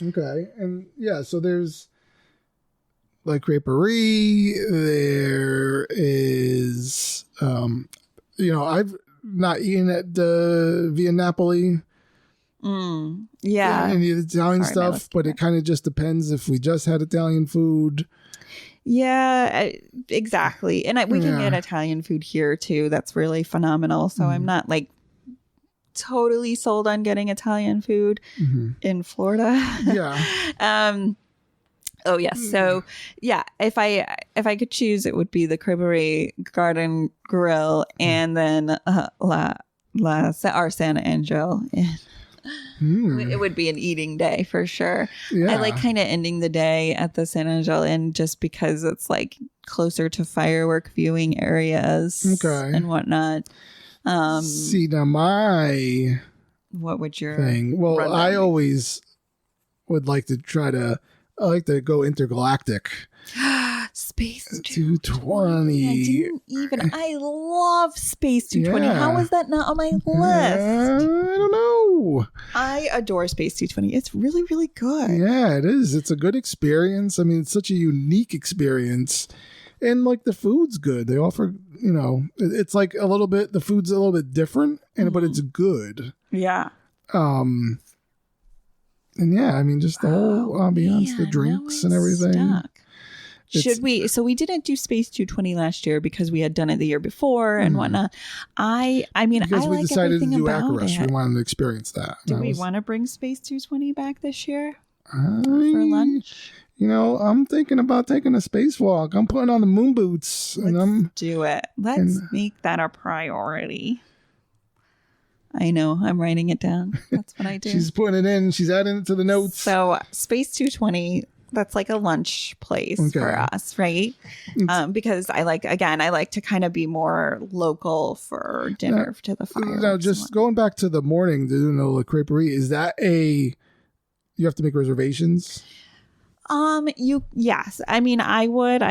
Okay. And so there's La Creperie. There is, I've not eaten at the Via Napoli. Yeah. Any of the Italian stuff, but it kind of just depends if we just had Italian food. Yeah, exactly. And we can get Italian food here too. That's really phenomenal. So I'm not like totally sold on getting Italian food in Florida. Yeah. Oh yes. So yeah, if I could choose, it would be the Creperie Garden Grill and then our San Angel. It would be an eating day for sure. Yeah. I like kind of ending the day at the San Angel Inn just because it's like closer to firework viewing areas and whatnot. See, now what would your thing? Well, I always would like to I like to go intergalactic. Space 220. I love Space 220. Yeah. How is that not on my list? I don't know. I adore Space 220. It's really, really good. Yeah, it is. It's a good experience. I mean, it's such a unique experience. And like the food's good. They offer, it's like the food's a little bit different, but it's good. Yeah. And I mean, just the whole ambiance, the drinks and everything. So we didn't do Space 220 last year because we had done it the year before and whatnot. I mean, because we decided to do Acarush. We wanted to experience that. Do we want to bring Space 220 back this year for lunch? I'm thinking about taking a spacewalk. I'm putting on the moon boots. Let's do it. Let's make that a priority. I know. I'm writing it down. That's what I do. She's putting it in. She's adding it to the notes. So Space 220, that's like a lunch place for us, right? Because I like to kind of be more local for dinner to the fireworks. Now, just going back to the morning, La Creperie, is that you have to make reservations? Yes. I mean, I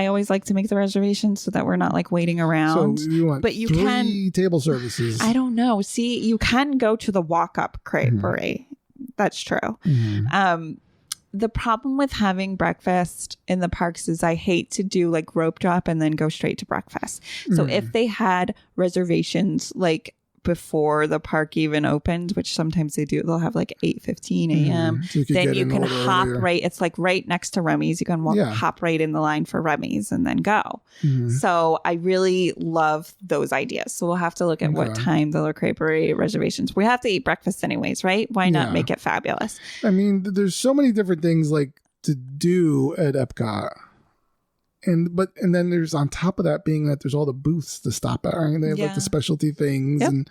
always like to make the reservations so that we're not like waiting around. So you want three table services. I don't know. See, you can go to the walk-up creperie. That's true. The problem with having breakfast in the parks is I hate to do like rope drop and then go straight to breakfast. So if they had reservations like before the park even opened, which sometimes they do, they'll have like 8:15 a.m. So then you can hop right. It's like right next to Remy's. You can hop right in the line for Remy's and then go. So I really love those ideas. So we'll have to look at what time the La Creperie reservations. We have to eat breakfast anyways, right? Why not make it fabulous? I mean, there's so many different things like to do at Epcot. And then there's on top of that being that there's all the booths to stop at. Right? They have like the specialty things and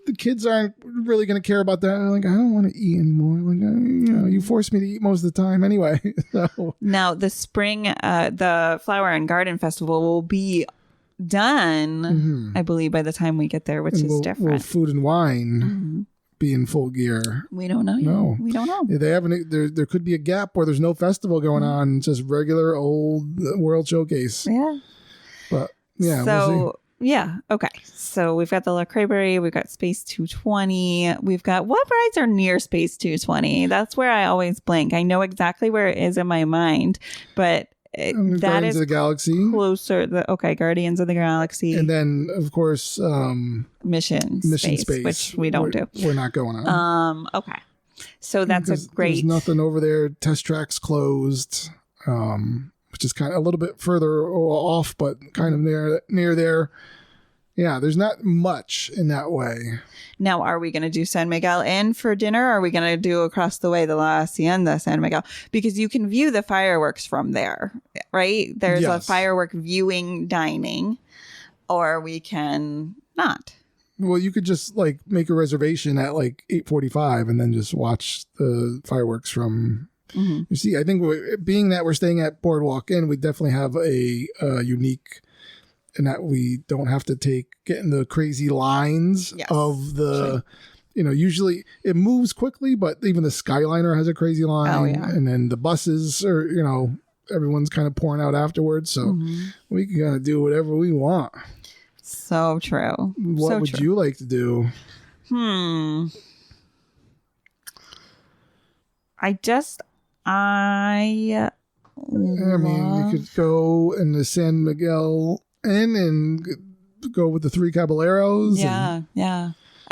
the kids aren't really going to care about that. They're like, I don't want to eat anymore. Like, you force me to eat most of the time anyway. So. Now the spring, the Flower and Garden Festival will be done, I believe, by the time we get there, which is different. Will food and wine be in full gear? We don't know. No, we don't know. They haven't. There could be a gap where there's no festival going on, just regular old World Showcase. Yeah, but yeah. So we'll okay. So we've got the La Craberie, we've got Space 220, we've got what rides are near Space 220? That's where I always blank. I know exactly where it is in my mind, but. That Guardians is of the Galaxy closer. Guardians of the Galaxy, and then of course Mission Space, which we don't do. We're not going on. Okay, so that's a great. There's nothing over there. Test track's closed, which is kind of a little bit further off, but kind of near there. Yeah, there's not much in that way. Now, are we going to do San Miguel Inn for dinner? Or are we going to do across the way the La Hacienda San Miguel? Because you can view the fireworks from there, right? There's a firework viewing dining, or we can not. Well, you could just like make a reservation at like 8:45 and then just watch the fireworks from. You see, I think being that we're staying at Boardwalk Inn, we definitely have a unique. And that we don't have to get in the crazy lines of the, usually it moves quickly, but even the Skyliner has a crazy line. Oh, yeah. And then the buses are, everyone's kind of pouring out afterwards. So we can kind of do whatever we want. So true. What would you like to do? I mean, you could go in the San Miguel Inn and go with the Three Caballeros. Yeah.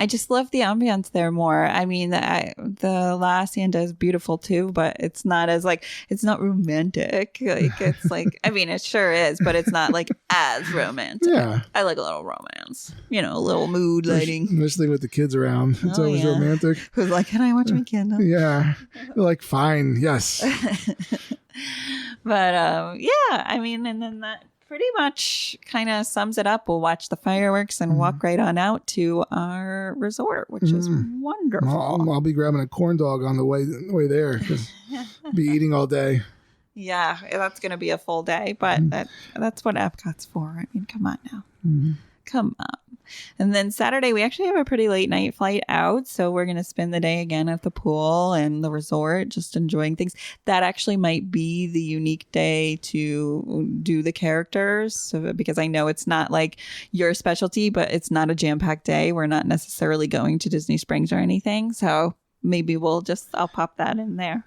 I just love the ambiance there more. I mean, the La Hacienda is beautiful too, but it's not as it's not romantic. Like it's like, I mean, it sure is, but it's not like as romantic. Yeah. I like a little romance, a little mood lighting. Especially with the kids around. It's always romantic. Who's like, can I watch my candle? Yeah. They're like, fine. Yes. But I mean, and then that pretty much kind of sums it up. We'll watch the fireworks and walk right on out to our resort, which is wonderful. I'll be grabbing a corn dog on the way there. Be eating all day. Yeah, that's going to be a full day, but that's what Epcot's for. I mean, come on now. Come on. And then Saturday, we actually have a pretty late night flight out. So we're going to spend the day again at the pool and the resort, just enjoying things. That actually might be the unique day to do the characters. So, because I know it's not like your specialty, but it's not a jam-packed day. We're not necessarily going to Disney Springs or anything. So maybe I'll pop that in there.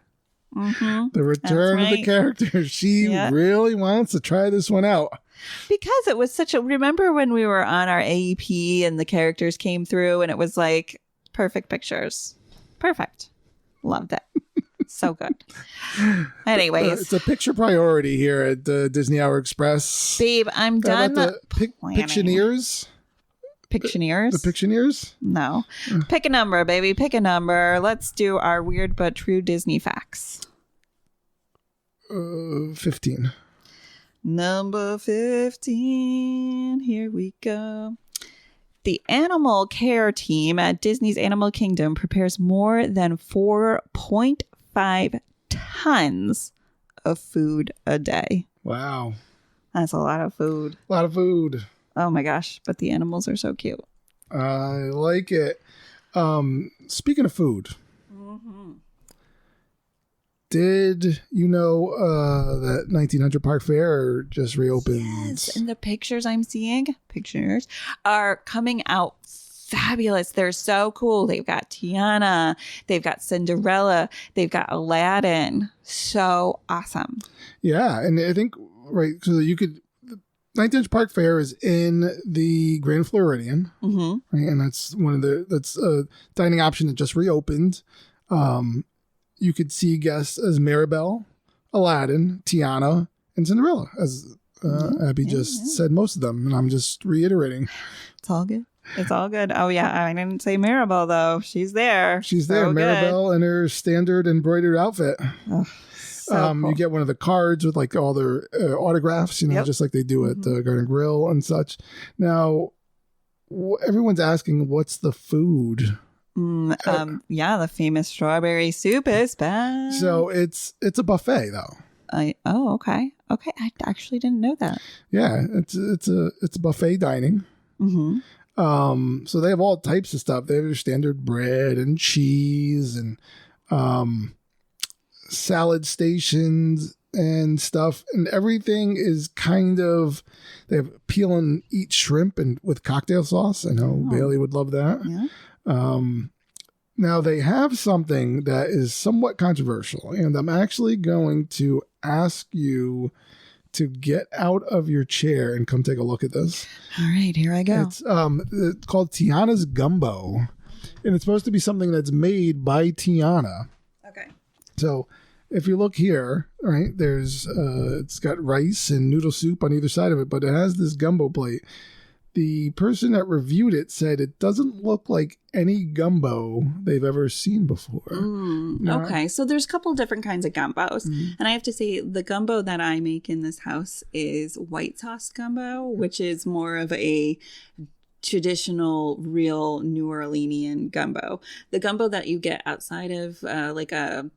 The return of the character. She really wants to try this one out. Because it was remember when we were on our AEP and the characters came through and it was like perfect pictures. Perfect. Loved it. So good. Anyways. It's a picture priority here at the Disney Hour Express. Babe, I'm done. Pictioneers? Pictioneers? The Pictioneers? No. Pick a number, baby. Pick a number. Let's do our weird but true Disney facts. 15. Number 15. Here we go. The animal care team at Disney's Animal Kingdom prepares more than 4.5 tons of food a day. Wow. That's a lot of food. A lot of food. Oh my gosh. But the animals are so cute. I like it. Speaking of food. Did you know that 1900 Park Fair just reopened? Yes, and the pictures I'm seeing, are coming out fabulous. They're so cool. They've got Tiana, they've got Cinderella, they've got Aladdin. So awesome. Yeah, and I think, right, so you could, 1900 Park Fair is in the Grand Floridian, right, and that's that's a dining option that just reopened. You could see guests as Mirabelle, Aladdin, Tiana, and Cinderella, as Abby just said most of them, and I'm just reiterating. It's all good. It's all good. Oh, yeah, I didn't say Mirabelle, though. She's there. She's there, Mirabelle in her standard embroidered outfit. Oh, Cool. You get one of the cards with like all their autographs, just like they do at the Garden Grill and such. Now, everyone's asking, what's the food? The famous strawberry soup is back. So it's a buffet though. Okay. I actually didn't know that. Yeah, it's buffet dining. Mm-hmm. So they have all types of stuff. They have your standard bread and cheese and salad stations and stuff, and everything is kind of. They have peel and eat shrimp and with cocktail sauce. I know Bailey would love that. Yeah. Now they have something that is somewhat controversial, and I'm actually going to ask you to get out of your chair and come take a look at this. All right, here I go. It's called Tiana's Gumbo, and it's supposed to be something that's made by Tiana. Okay. So if you look here, right, there's it's got rice and noodle soup on either side of it, but it has this gumbo plate. The person that reviewed it said it doesn't look like any gumbo they've ever seen before. Okay, so there's a couple different kinds of gumbos. And I have to say, the gumbo that I make in this house is white sauce gumbo, which is more of a traditional, real New Orleanian gumbo. The gumbo that you get outside of like a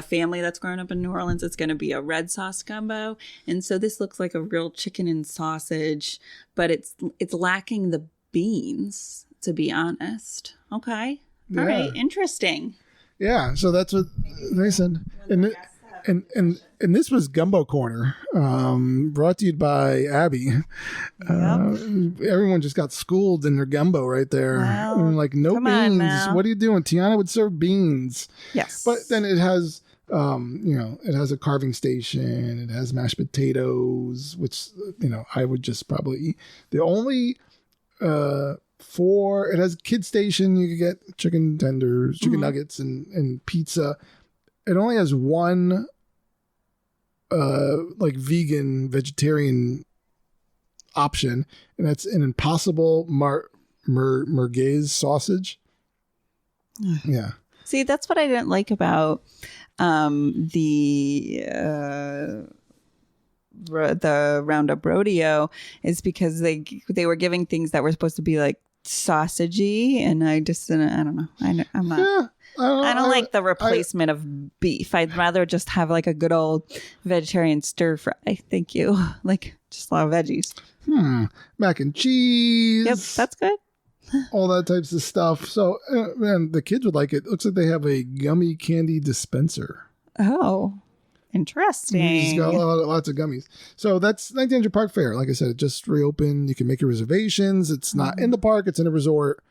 family that's grown up in New Orleans, it's going to be a red sauce gumbo. And so this looks like a real chicken and sausage, but it's lacking the beans, to be honest. Okay. All right. Interesting. Yeah. So that's what they said. And this was Gumbo Corner, brought to you by Abby. Everyone just got schooled in their gumbo right there. Well, like, no beans. What are you doing? Tiana would serve beans. Yes. But then it has, it has a carving station. It has mashed potatoes, which, I would just probably eat. The only, it has a kid station. You could get chicken tenders, chicken nuggets, and pizza. It only has one vegetarian option, and that's an Impossible merguez sausage. Yeah. See, that's what I didn't like about the Roundup Rodeo, is because they were giving things that were supposed to be like sausagey, and I just didn't. I don't know. I'm not. Yeah. I don't like the replacement of beef. I'd rather just have like a good old vegetarian stir fry. Thank you. Like just a lot of veggies. Mac and cheese. Yep, that's good. All that types of stuff. So, man, the kids would like it. Looks like they have a gummy candy dispenser. Oh, interesting. It's got lots of gummies. So that's 1900 Park Fair. Like I said, it just reopened. You can make your reservations. It's not in the park. It's in a resort.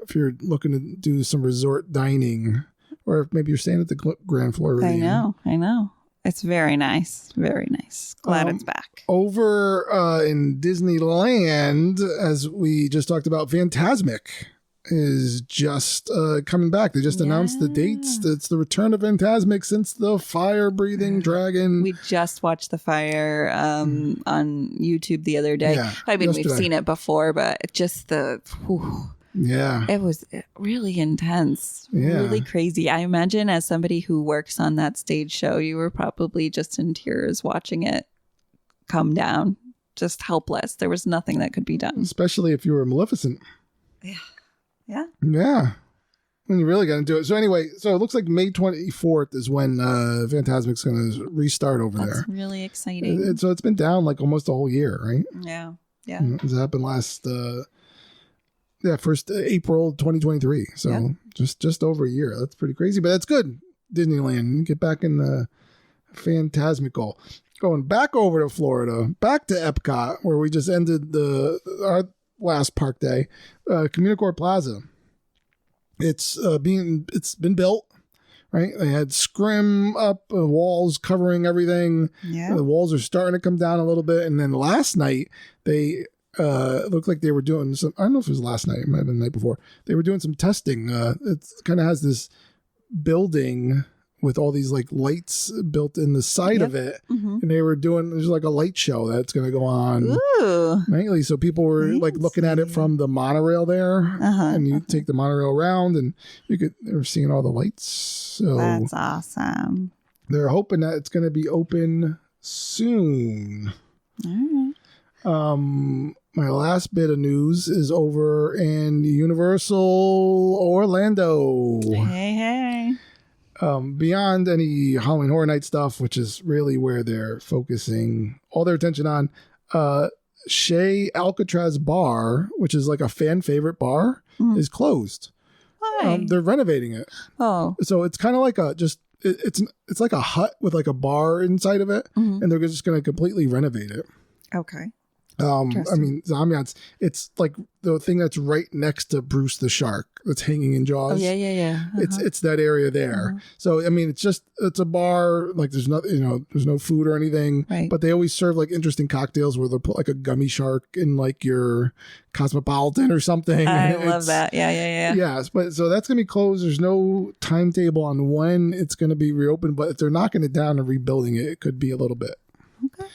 If you're looking to do some resort dining, or if maybe you're staying at the Grand Floridian. I know. It's very nice. Very nice. Glad it's back. Over in Disneyland, as we just talked about, Fantasmic is just coming back. They just announced the dates. It's the return of Fantasmic since the fire-breathing dragon. We just watched the fire on YouTube the other day. Yeah, I mean, yesterday. we've seen it before, but just Yeah. it was really intense, Yeah. really crazy. I imagine as somebody who works on that stage show, you were probably just in tears watching it come down, just helpless. There was nothing that could be done. Especially if you were Maleficent. Yeah. Yeah. When you really got to do it. So anyway, so it looks like May 24th is when Fantasmic's going to restart over there. That's really exciting. So it's been down like almost a whole year, right? Yeah. It happened last... first April 2023. So just over a year. That's pretty crazy, but that's good. Disneyland, get back in the Fantasmical. Going back over to Florida, back to Epcot, where we just ended our last park day. Communicore Plaza. It's been built, right? They had scrim up, walls covering everything. Yeah. The walls are starting to come down a little bit, and then last night they. It looked like they were doing some, I don't know if it was last night, it might have been the night before. They were doing some testing. It kind of has this building with all these like lights built in the side of it. And they were there's like a light show that's going to go on nightly. So people were like looking at it from the monorail there, and you take the monorail around and they were seeing all the lights. So that's awesome. they're hoping that it's going to be open soon. All right. My last bit of news is over in Universal Orlando. Hey. Beyond any Halloween Horror Night stuff, which is really where they're focusing all their attention on, Shea Alcatraz Bar, which is like a fan favorite bar, is closed. Why? They're renovating it. Oh. So it's kind of like it's like a hut with like a bar inside of it, and they're just going to completely renovate it. Okay. I mean, Zambiance, it's like the thing that's right next to Bruce the Shark that's hanging in Jaws. Oh, yeah. It's that area there. So, I mean, it's a bar, like there's no food or anything, right. But they always serve like interesting cocktails where they'll put like a gummy shark in like your Cosmopolitan or something. I love that. Yeah. Yes, but so that's going to be closed. There's no timetable on when it's going to be reopened, but if they're knocking it down and rebuilding it, it could be a little bit. Okay.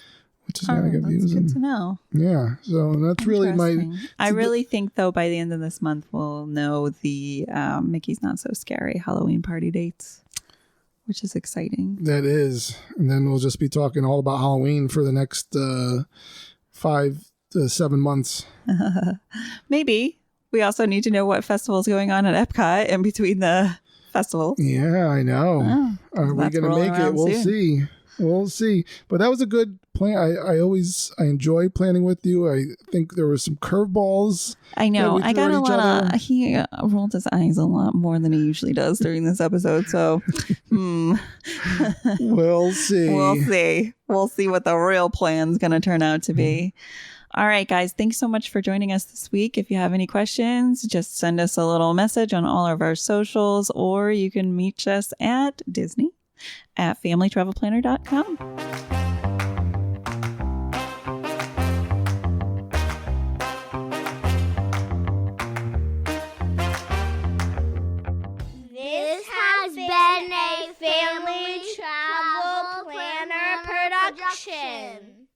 Which is kind of that's good to know. Yeah, so that's really I really think though by the end of this month we'll know the Mickey's Not So Scary Halloween party dates, which is exciting. That is, and then we'll just be talking all about Halloween for the next 5 to 7 months. Maybe we also need to know what festival is going on at Epcot in between the festivals. Yeah, I know. Are we going to make it? We'll see. We'll see. But that was a good plan. I enjoy planning with you. I think there were some curveballs. I know. I got a lot of. He rolled his eyes a lot more than he usually does during this episode. So, we'll see. We'll see what the real plan's going to turn out to be. All right, guys. Thanks so much for joining us this week. If you have any questions, just send us a little message on all of our socials, or you can meet us at Disney at familytravelplanner.com. This has been a Family Travel Planner production.